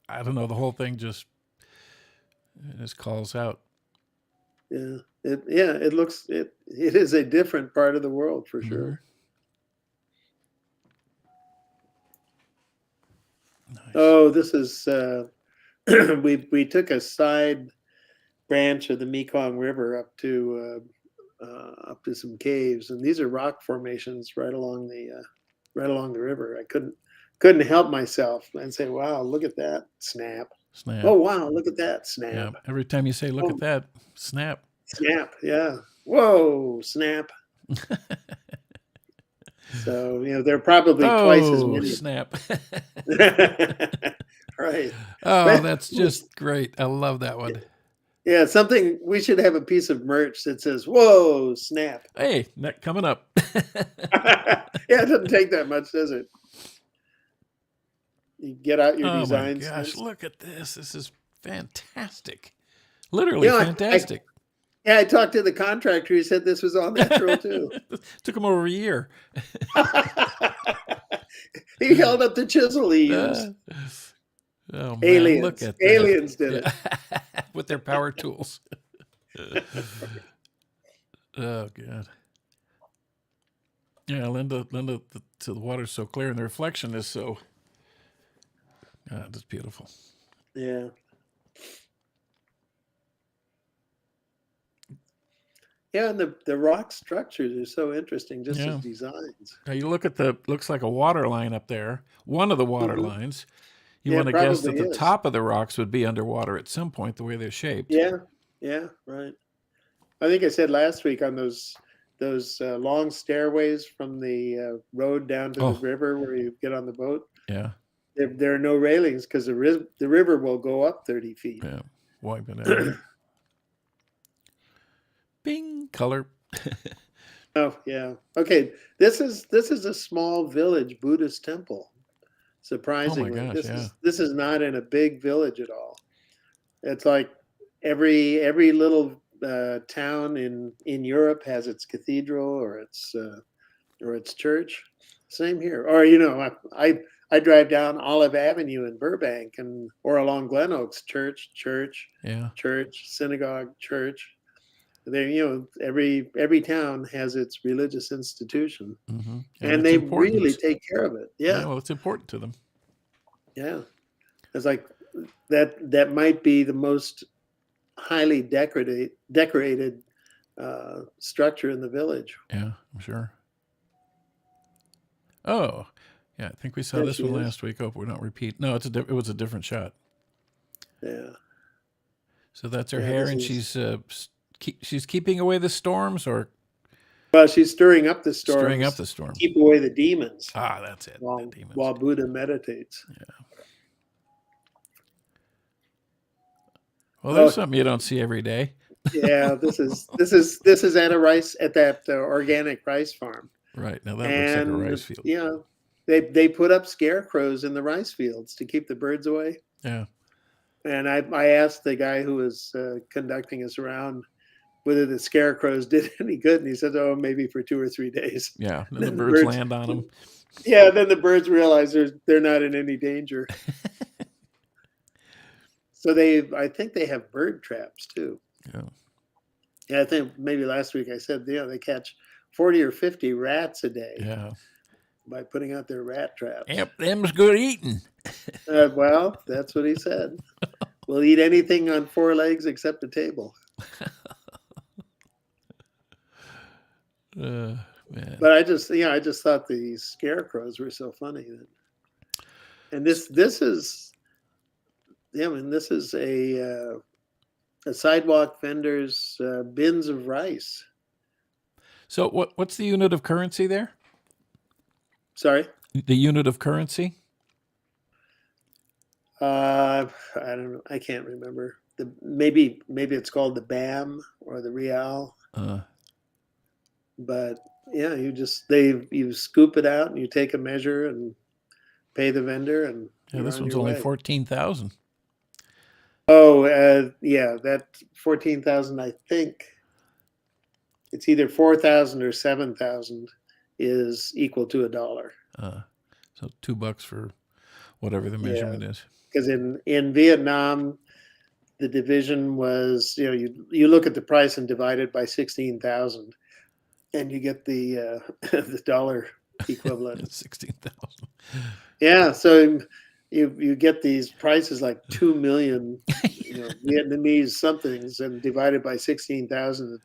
I don't know. The whole thing just calls out. yeah. It looks it is a different part of the world for Hmm. sure. Nice. Oh, this is we took a side branch of the Mekong River up to some caves, and these are rock formations right along the river. I couldn't help myself and say, "Wow, look at that snap! Snap. Oh, wow, look at that Yeah. snap! Every time you say, "Look at Oh, that," snap. snap! Yeah, whoa, snap!" So there are probably twice as Oh, many. snap. Right. Oh, Well, that's just great. I love that one. yeah, something we should have a piece of merch that says "Whoa, snap!" Hey, that coming up. Yeah, it doesn't take that much, does it? You get out your Oh my design gosh, sense. look at this. This is fantastic. Literally You know, fantastic. I talked to the contractor. He said this was all natural too. Took him over a year. He held up the chisel he Uh, used. oh man, look Aliens, at that. aliens did it. Yeah. With their power tools. Oh god. Yeah, Linda, the water's so clear and the reflection is so. That's beautiful. Yeah, yeah, and the rock structures are so interesting, just as Yeah. designs. Now you look at looks like a water line up there. One of the water Hmm. lines. You Yeah, want it to guess probably that the is. top of the rocks would be underwater at some point, the way they're shaped. Yeah, yeah, right. I think I said last week on those long stairways from the road down to the Oh, river where you get on the boat. yeah, There are no railings because the river will go up 30 feet. yeah. Wipe it out. Bing, color. Oh yeah. Okay. This is a small village Buddhist temple. Oh my Surprisingly, gosh, yeah. this is not in a big village at all. It's like every little town in Europe has its cathedral or its church. Same here. Or I drive down Olive Avenue in Burbank or along Glen Oaks, Yeah. church, synagogue, church. They every town has its religious institution, And and it's they really important. take care of it. Yeah, Yeah, well, it's important to them. yeah. It's like that might be the most highly decorated structure in the village. Yeah, I'm sure. Oh, yeah. I think we saw There this she one is. last week. Hope we don't repeat. No, it was a different shot. Yeah, So that's her yeah. hair, This and is she's keeping away the storms or well. She's stirring up the stirring up storms the to storm. keep away the demons Ah, that's it. The while demons. while Buddha meditates. Well, there's Oh something you don't see every day. yeah, this is at that organic rice farm. Right. Now that looks like a And rice field. they put up scarecrows in the rice fields to keep the birds away. Yeah. And I asked the guy who was conducting us around whether the scarecrows did any good, and he said, "Oh, maybe for 2 or 3 days." Yeah. And the Then the birds birds, land on them. yeah, then the birds realize they're not in any danger. So I think they have bird traps too. Yeah. Yeah, I think maybe last week I said, they catch 40 or 50 rats a day Yeah. by putting out their rat traps. Yep. Them's good eating. Well, that's what he said. We'll eat anything on four legs except a table. Man. But I just thought the scarecrows were so funny. And this is, yeah, I mean, this is a sidewalk vendor's bins of rice. So what's the unit of currency there? Sorry, The unit of currency? I don't know. I can't remember. Maybe it's called the BAM or the Real. Uh, But yeah, you scoop it out and you take a measure and pay the vendor, and Yeah, you're this on one's your only way. 14,000. Oh, yeah, that 14,000. I think it's either 4,000 or 7,000 is equal to $1. So $2 for whatever the Yeah, measurement is. because in Vietnam, the division was, you look at the price and divide it by 16,000, and you get the the dollar equivalent. It's 16,000. Yeah, so you get these prices like 2 million, Vietnamese somethings, and divided by 16,000,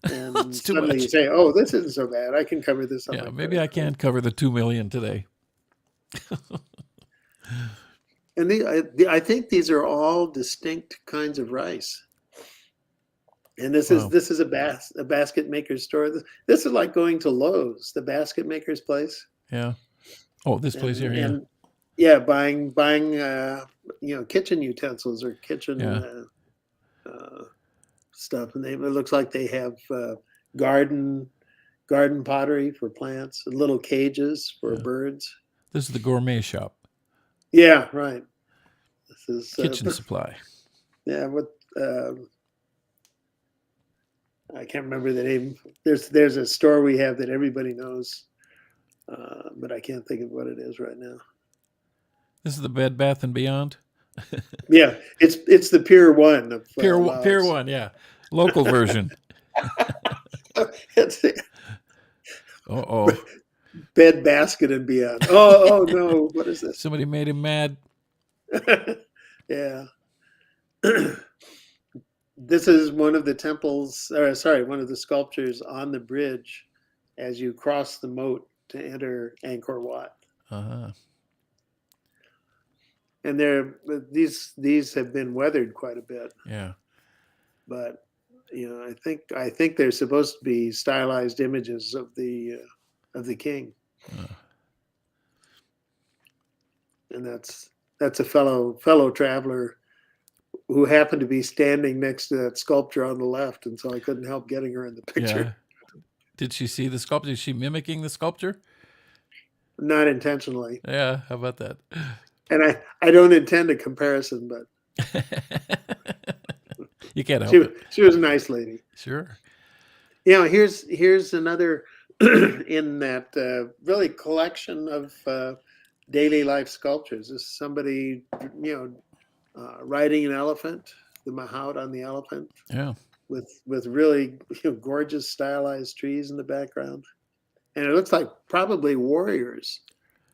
and It's too suddenly you much. say, "Oh, this isn't so bad. I can cover this on Yeah, my maybe credit I card." can't cover the 2 million today. And I think these are all distinct kinds of rice. And this is Wow. this is a basket maker's store. This is like going to Lowe's, the basket maker's place, Yeah. Oh, this place and here. Yeah. and yeah, buying kitchen utensils or kitchen Yeah. stuff, and it looks like they have garden garden pottery for plants, and little cages for Yeah. birds. This is the gourmet shop. Yeah, right. This is Kitchen supply. yeah. What I can't remember the name. There's a store we have that everybody knows, but I can't think of what it is right now. This is the Bed Bath and Beyond. Yeah, it's the Pier One of Pier Laos. 1, yeah. Local version. It's Uh-oh. Bed Basket and Beyond. Oh no, what is this? Somebody made him mad. Yeah. This is one of the temples, or sorry, one of the sculptures on the bridge as you cross the moat to enter Angkor Wat. Uh-huh. And these have been weathered quite a bit, Yeah. but I think they're supposed to be stylized images of the king, Uh, and that's a fellow traveler who happened to be standing next to that sculpture on the left, and so I couldn't help getting her in the picture. yeah. Did she see the sculpture? Is she mimicking the sculpture? Not intentionally, Yeah. How about that? and I don't intend a comparison, but You can't help it. she was a nice lady. Sure. Here's another in that really collection of daily life sculptures. This is somebody, riding an elephant, the mahout on the elephant, Yeah. with really gorgeous stylized trees in the background, and it looks like probably warriors.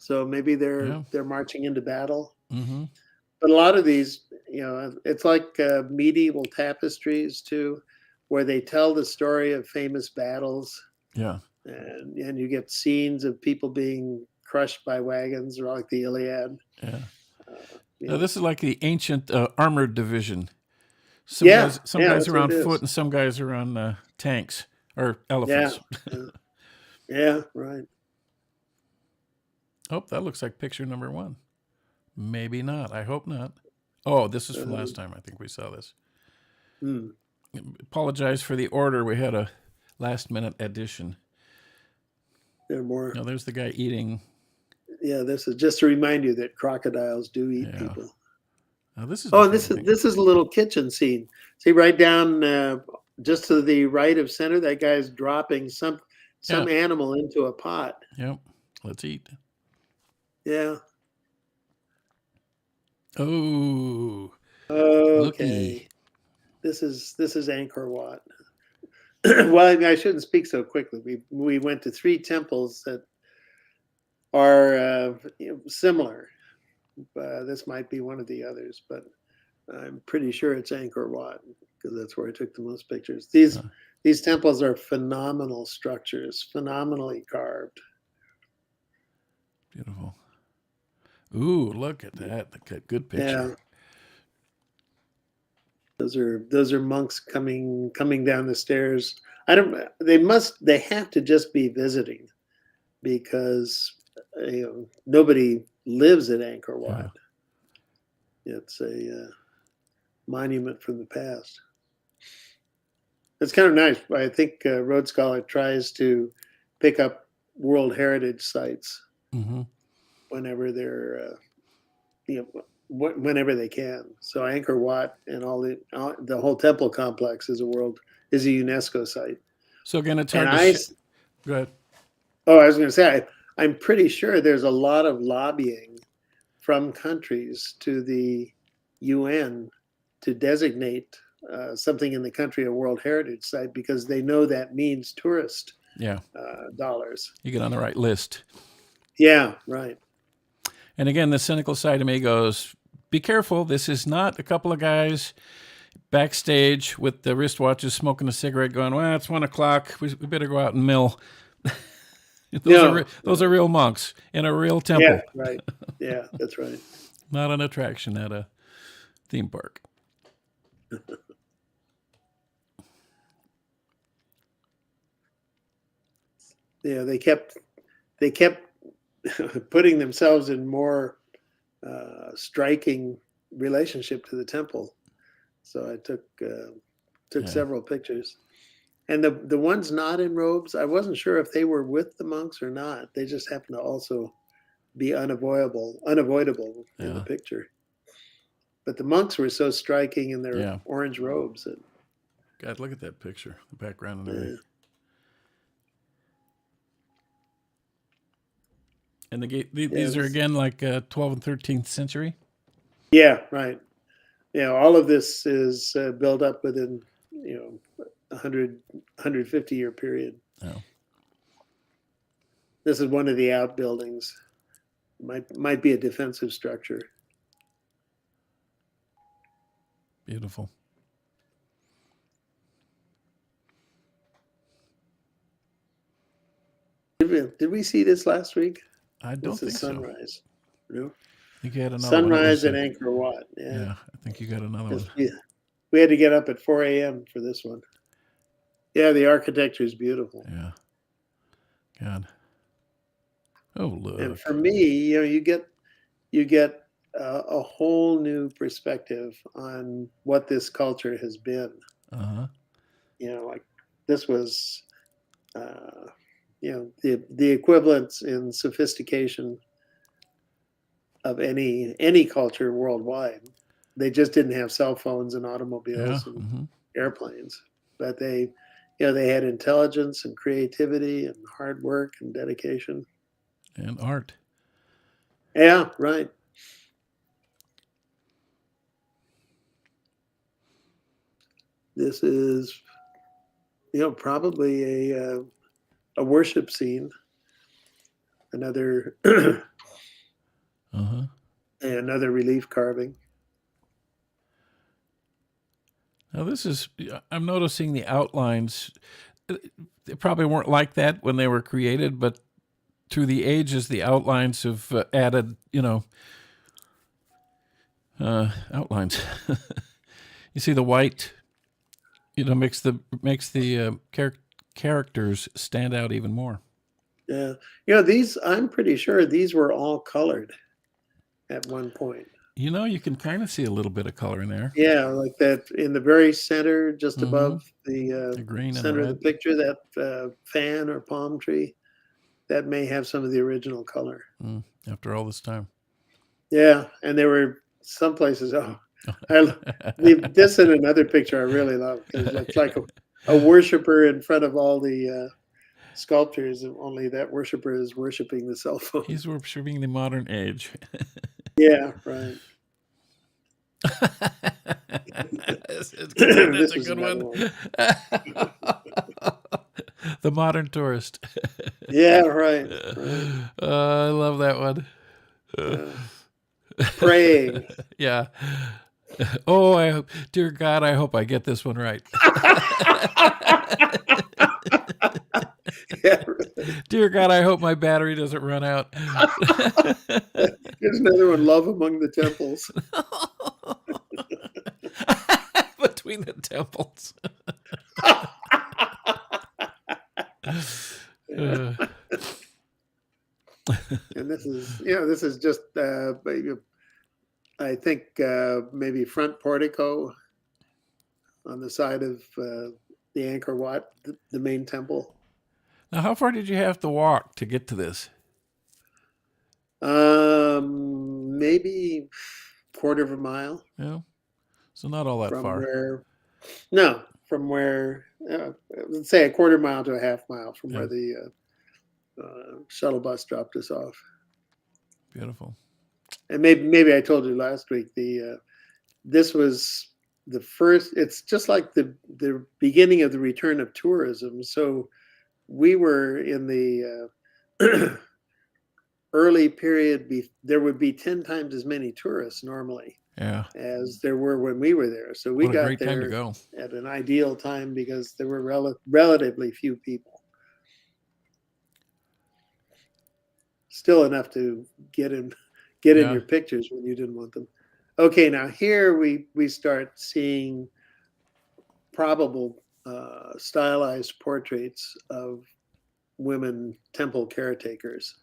So maybe Yeah. they're marching into battle. Mm-hmm. But a lot of these, it's like medieval tapestries too, where they tell the story of famous battles, Yeah. and you get scenes of people being crushed by wagons, or like the Iliad. Yeah. You Now, know. this is like the ancient armored division. Yeah, Some yeah, guys that's are what on it foot, is. and some guys are on tanks or Yeah, elephants. yeah, right. Oh, that looks like picture number 1. Maybe not. I hope not. Oh, this is from last time. I think we saw this. Hmm. Apologize for the order. We had a last minute addition. There are more. Now, there's the guy eating. Yeah, this is just to remind you that crocodiles do eat Yeah. people. Now, this is. Oh, and this is a little kitchen scene. See right down just to the right of center, that guy's dropping some animal into a pot. Yep. Let's eat. Yeah. Oh. Okay. Looky. This is Angkor Wat. Well, I shouldn't speak so quickly. We went to 3 temples that are similar. This might be one of the others, but I'm pretty sure it's Angkor Wat because that's where I took the most pictures. These temples are phenomenal structures, phenomenally carved. Beautiful. Ooh, look at that. Good picture. Yeah. Those are monks coming down the stairs. They have to just be visiting, because nobody lives at Angkor Wat. Yeah. It's a monument from the past. It's kind of nice. I think Road Scholar tries to pick up World Heritage sites Mm-hmm. whenever they're whenever they can. So Angkor Wat and the whole temple complex is a UNESCO site. So again, it's And hard to. Go ahead. I was going to say, I'm pretty sure there's a lot of lobbying from countries to the UN to designate something in the country a World Heritage Site because they know that means tourist dollars. You get on the right list. Yeah, right. And again, the cynical side of me goes, be careful. This is not a couple of guys backstage with the wristwatches smoking a cigarette going, well, it's 1 o'clock. We better go out and mill. Those are real monks in a real temple. Yeah, right. Yeah, that's right. Not an attraction at a theme park. Yeah, they kept putting themselves in more striking relationship to the temple. So I took several pictures, and the ones not in robes, I wasn't sure if they were with the monks or not. They just happened to also be unavoidable in the picture. But the monks were so striking in their orange robes. God, look at that picture, the background and everything. And these are again like 12th and 13th century. Yeah, right. All of this is built up within 150 year period. Oh. This is one of the outbuildings. Might be a defensive structure. Beautiful. Did we see this last week? I don't think sunrise. So. No? I think you had another sunrise at Angkor Wat. Yeah, I think you got another one. We had to get up at 4 a.m. for this one. Yeah, the architecture is beautiful. Yeah. God. Oh, look. And for me, you get a whole new perspective on what this culture has been. Like this was, the equivalents in sophistication of any culture worldwide. They just didn't have cell phones and automobiles and airplanes, but they had intelligence and creativity and hard work and dedication and art. Yeah, right. This is, probably a worship scene. Another another relief carving. Now I'm noticing the outlines. They probably weren't like that when they were created, but through the ages, the outlines have added, outlines. You see the white, makes the characters stand out even more. Yeah. I'm pretty sure these were all colored at one point. You can kind of see a little bit of color in there. Yeah, like that in the very center, just above the green center and of the picture, that fan or palm tree, that may have some of the original color. After all this time. Yeah, and there were some places. This and another picture I really love because it's like a worshiper in front of all the sculptures, and only that worshiper is worshiping the cell phone. He's worshiping the modern age. Yeah, right. That's a good one. The modern tourist. Yeah, right. I love that one. Praying. Yeah. Oh, dear God, I hope I get this one right. Yeah, really. Dear God, I hope my battery doesn't run out. Here's another one, love among the temples. Between the temples. And this is just I think maybe front portico on the side of the Angkor Wat, the main temple. Now, how far did you have to walk to get to this? maybe quarter of a mile Yeah. So not all that from far. where, no, from where, let's say a quarter mile to a half mile from Yeah. where the shuttle bus dropped us off. Beautiful. And maybe I told you last week this was the first. It's just like the beginning of the return of tourism. So we were in the early period. There would be 10 times as many tourists normally Yeah. as there were when we were there. So we What a got great time to there go. at an ideal time because there were relatively few people. Still enough to get in Yeah. your pictures when you didn't want them. Okay, now here we start seeing probable stylized portraits of women temple caretakers.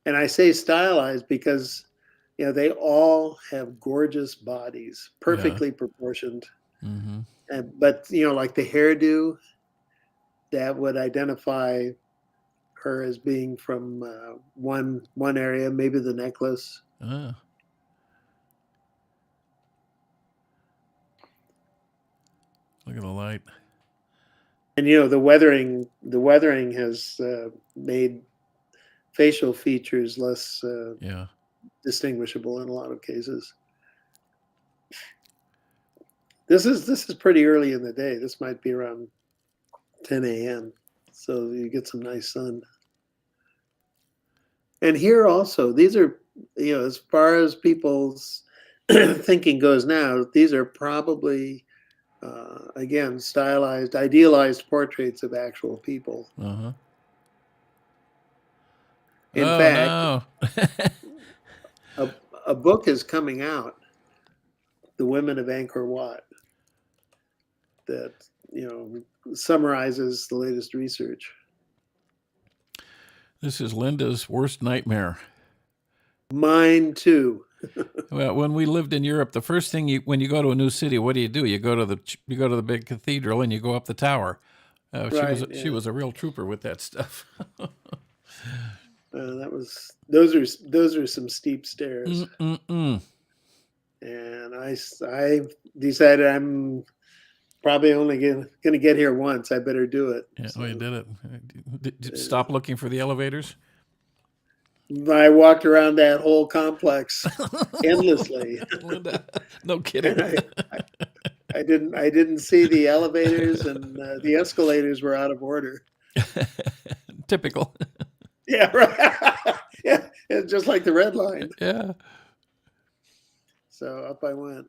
And I say stylized because they all have gorgeous bodies, Yeah. perfectly proportioned. Mm-hmm. But like the hairdo that would identify her as being from one area, maybe the necklace. Ah. Look at the light. And the weathering has made facial features less Yeah. distinguishable in a lot of cases. This is pretty early in the day. This might be around 10 a.m. So you get some nice sun. And here also, these are, as far as people's thinking goes now, these are probably, again, stylized, idealized portraits of actual people. Uh-huh. In Oh fact, no. a, a book is coming out, The Women of Angkor Wat, that, summarizes the latest research. This is Linda's worst nightmare. Mine too. Well, when we lived in Europe, the first thing when you go to a new city, what do? You go to the big cathedral and you go up the tower. Right. She Yeah. was a real trooper with that stuff. Those are some steep stairs. Mm-mm-mm. And I decided I'm probably only going to get here once. I better do it. Yeah. So Oh, you did it. Did stop looking for the elevators. I walked around that whole complex endlessly, Linda, no kidding. and I didn't see the elevators, and the escalators were out of order. Typical. Yeah, right. Yeah, it's just like the red line. Yeah. So up I went.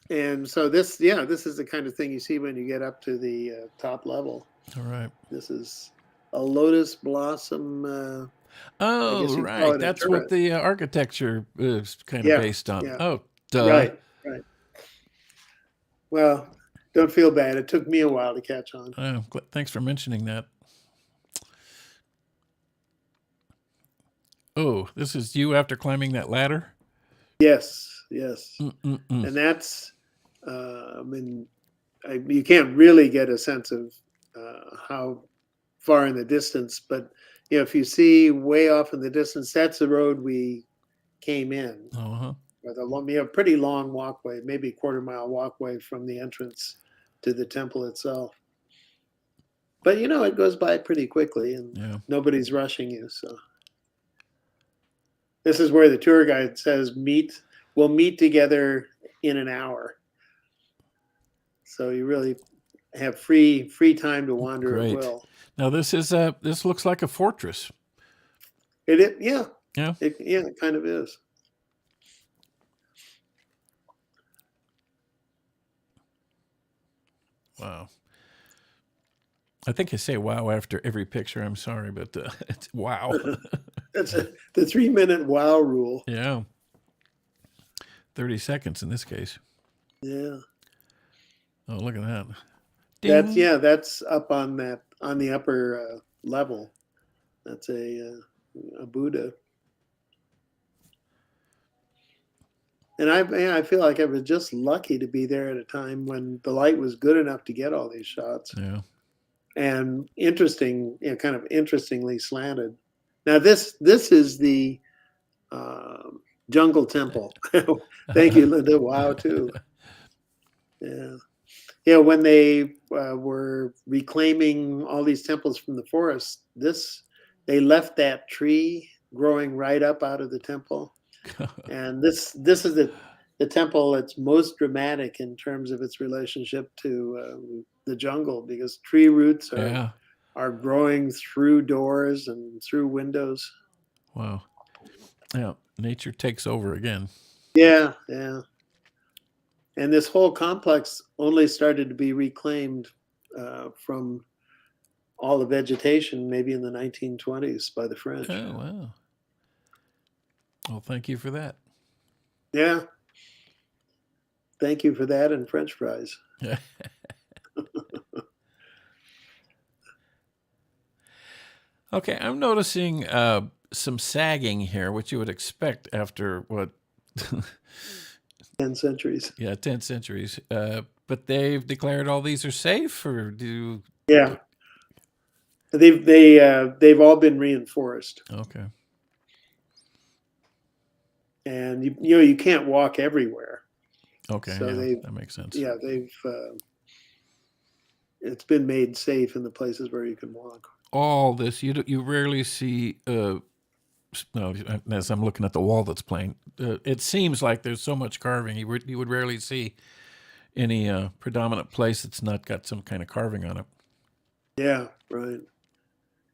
And so this is the kind of thing you see when you get up to the top level. All right. This is a lotus blossom. I Oh, guess you call right. it a That's what turret. the architecture is kind of Yeah, based on. yeah, Oh, duh. right, right. Well, don't feel bad. It took me a while to catch on. Thanks for mentioning that. Oh, this is you after climbing that ladder? Yes, yes. Mm-mm-mm. And that's, I mean, you can't really get a sense of how far in the distance, but if you see way off in the distance, that's the road we came in. Uh-huh. With a pretty long walkway, maybe a quarter-mile walkway from the entrance to the temple itself. But it goes by pretty quickly, and Yeah. nobody's rushing you. So this is where the tour guide says, we'll meet together in an hour. So you really have free time to wander at Great. will. Now this looks like a fortress. Yeah. Yeah. It kind of is. Wow. I think I say wow after every picture. I'm sorry, but it's wow. That's the 3-minute wow rule. Yeah. 30 seconds in this case. Yeah. Oh, look at that. Ding. That's up on the upper level. That's a Buddha. And I feel like I was just lucky to be there at a time when the light was good enough to get all these shots. Yeah. And interesting, kind of interestingly slanted. Now this is the jungle temple. Thank you, Linda. Wow, too. Yeah. Yeah, when they were reclaiming all these temples from the forest, they left that tree growing right up out of the temple, and this is the temple that's most dramatic in terms of its relationship to the jungle, because tree roots Yeah. are growing through doors and through windows. Wow. Yeah. Nature takes over again. Yeah, yeah. And this whole complex only started to be reclaimed from all the vegetation maybe in the 1920s by the French. Oh, wow. Well, thank you for that. Yeah. Thank you for that and French fries. Okay, I'm noticing some sagging here, which you would expect after what? 10 centuries. Yeah, 10 centuries. But they've declared all these are safe, or do? Yeah. They've all been reinforced. Okay. And you can't walk everywhere. Okay, So yeah, that makes sense. they've it's been made safe in the places where you can walk. All this, you rarely see. No, as I'm looking at the wall that's plain, it seems like there's so much carving. You would rarely see any predominant place that's not got some kind of carving on it. Yeah, right.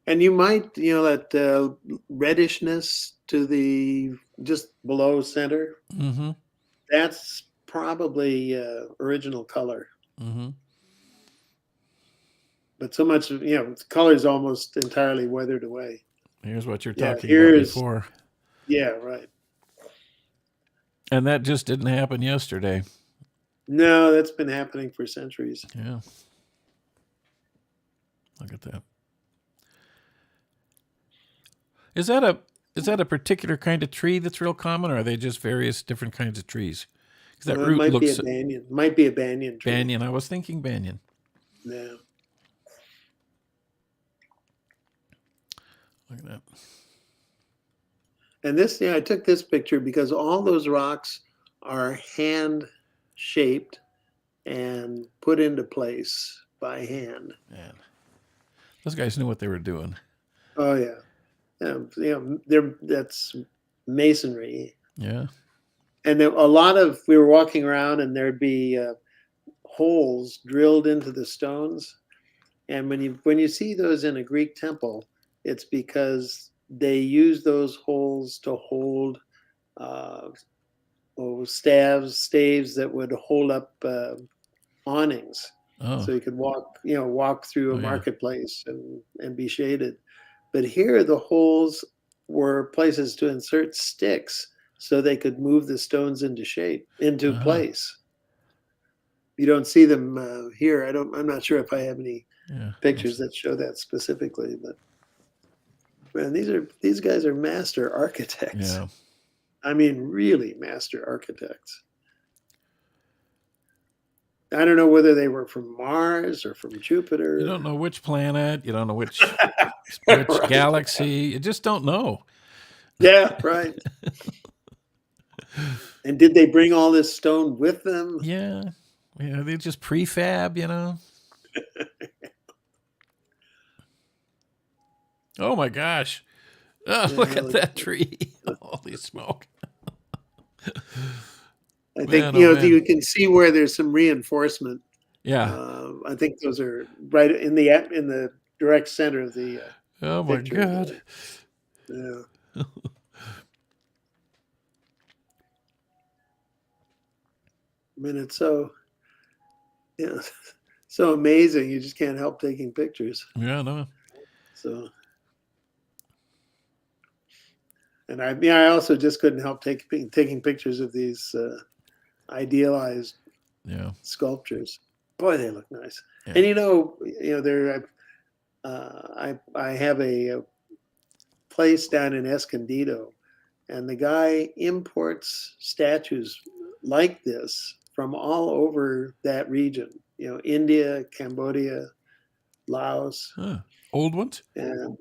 And you might, that reddishness to the just below center, Mm-hmm. that's probably original color. Mm-hmm. But so much, the color is almost entirely weathered away. Here's what you're Yeah, talking about here's, before. yeah, right. And that just didn't happen yesterday. No, that's been happening for centuries. Yeah. Look at that. Is that a particular kind of tree that's real common, or are they just various different kinds of trees? Because that It root might be a looks banyan. Might be a banyan tree. banyan. I was thinking banyan. Yeah. Look at that. And this, I took this picture because all those rocks are hand shaped and put into place by hand. Man, those guys knew what they were doing. Oh yeah, that's masonry. Yeah. And then we were walking around, and there'd be holes drilled into the stones. And when you see those in a Greek temple, it's because they use those holes to hold staves that would hold up awnings, Oh. so you could walk through a Oh, yeah. marketplace and be shaded. But here the holes were places to insert sticks so they could move the stones into place. You don't see them here. I'm not sure if I have any pictures that show that specifically, but man, these guys are master architects. Yeah. I mean, really master architects. I don't know whether they were from Mars or from Jupiter. You don't know which planet. You don't know which Right. galaxy. You just don't know. Yeah, right. And did they bring all this stone with them? Yeah. Yeah, they just prefab, Oh my gosh. Oh, look at that tree. Holy smoke. I think you can see where there's some reinforcement. Yeah. I think those are right in the direct center of the Oh my picture. God. Yeah. I mean, it's so so amazing. You just can't help taking pictures. Yeah, no. So, and I also just couldn't help taking pictures of these idealized sculptures. Boy, they look nice. Yeah. And they're I have a place down in Escondido, and the guy imports statues like this from all over that region. India, Cambodia, Laos. Old ones? And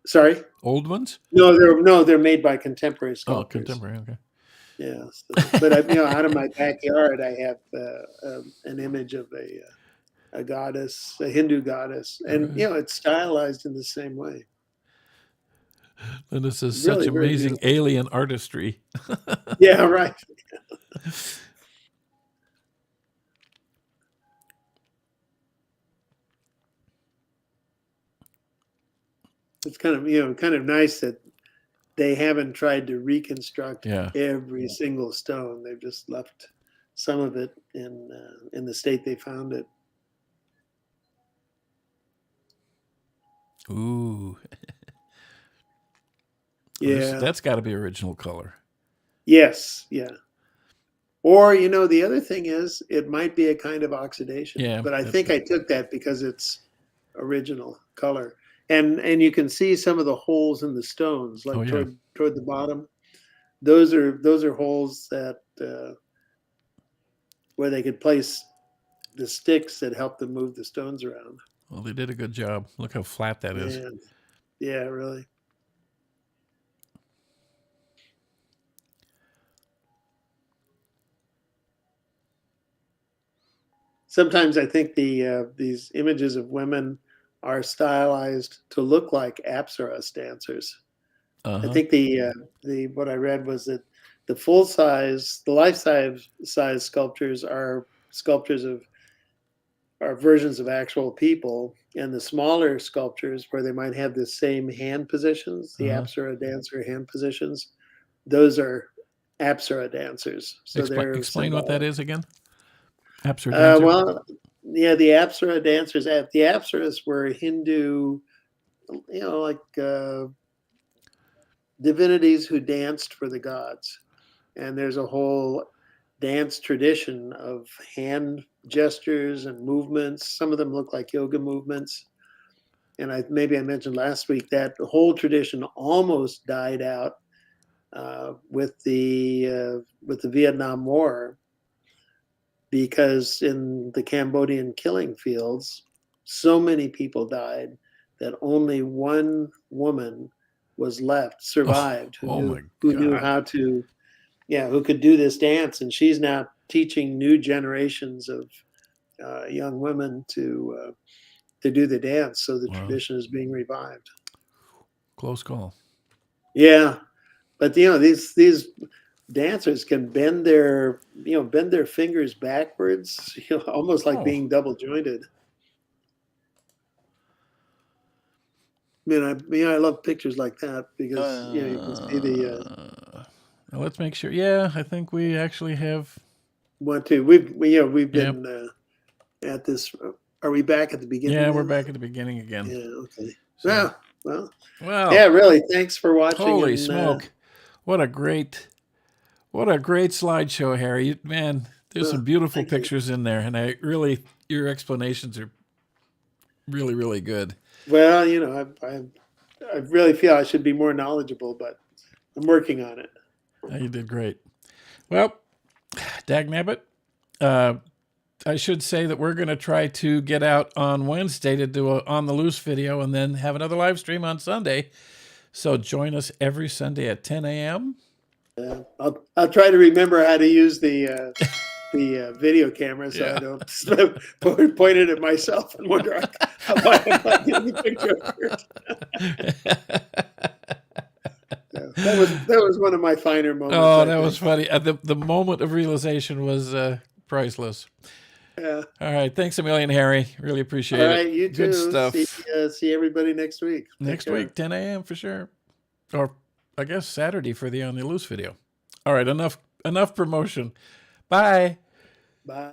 Sorry? Old ones? No, they're made by contemporary Oh, sculptors. contemporary. Okay. Yeah, but out of my backyard, I have an image of a goddess, a Hindu goddess, and Right. it's stylized in the same way. And this is such Really, very amazing beautiful. alien artistry. Yeah, right. It's kind of nice that they haven't tried to reconstruct Yeah. every single stone. They've just left some of it in the state they found it. Ooh. Yeah. That's got to be original color. Yes. Yeah. Or the other thing is it might be a kind of oxidation, Yeah. but I think I took that because it's original color, and you can see some of the holes in the stones, Oh, like yeah. toward the bottom. Those are holes that where they could place the sticks that help them move the stones around. Well, they did a good job. Look how flat that is. And yeah, really. Sometimes I think these images of women are stylized to look like Apsaras dancers. I Uh-huh. think the what I read was that the life size sculptures are sculptures are versions of actual people, and the smaller sculptures where they might have the same hand positions, the Uh-huh. Apsara dancer hand positions, those are Apsara dancers. So they're Explain what that symbolic. is again. Apsara dancer. Well, yeah, the Apsara dancers. The Apsaras were Hindu, like divinities who danced for the gods. And there's a whole dance tradition of hand gestures and movements. Some of them look like yoga movements. And maybe I mentioned last week that the whole tradition almost died out with the Vietnam War, because in the Cambodian killing fields, so many people died that only one woman was left, Oh, survived, oh my who knew God. how to, who could do this dance, and she's now teaching new generations of young women to do the dance. So the Wow. tradition is being revived. Close call. Yeah, but these dancers can bend their fingers backwards, almost like Oh. being double jointed. I love pictures like that because you can see the Now let's make sure. Yeah, I think we actually have. one too. We've Yep. been at this. Are we back at the beginning Yeah, we're then? back at the beginning again. Yeah. Okay. So, Well, well, yeah. Really. Thanks for watching. holy And smoke. What a great slideshow, Harry. Man, there's some beautiful thank you. pictures in there, and your explanations are really, really good. Well, I really feel I should be more knowledgeable, but I'm working on it. You did great. Well, Dagnabbit, I should say that we're going to try to get out on Wednesday to do a On the Loose video and then have another live stream on Sunday. So join us every Sunday at 10 a.m. I'll try to remember how to use the video camera so I don't point it at myself and wonder why I'm not getting a picture of it. That was one of my finer moments. Oh, that was funny. The moment of realization was priceless. Yeah. All right. Thanks a million, Harry. Really appreciate it. All right, you too. Good stuff. See everybody next week. Next week, 10 a.m. for sure. Or I guess Saturday for the On the Loose video. All right. Enough promotion. Bye. Bye.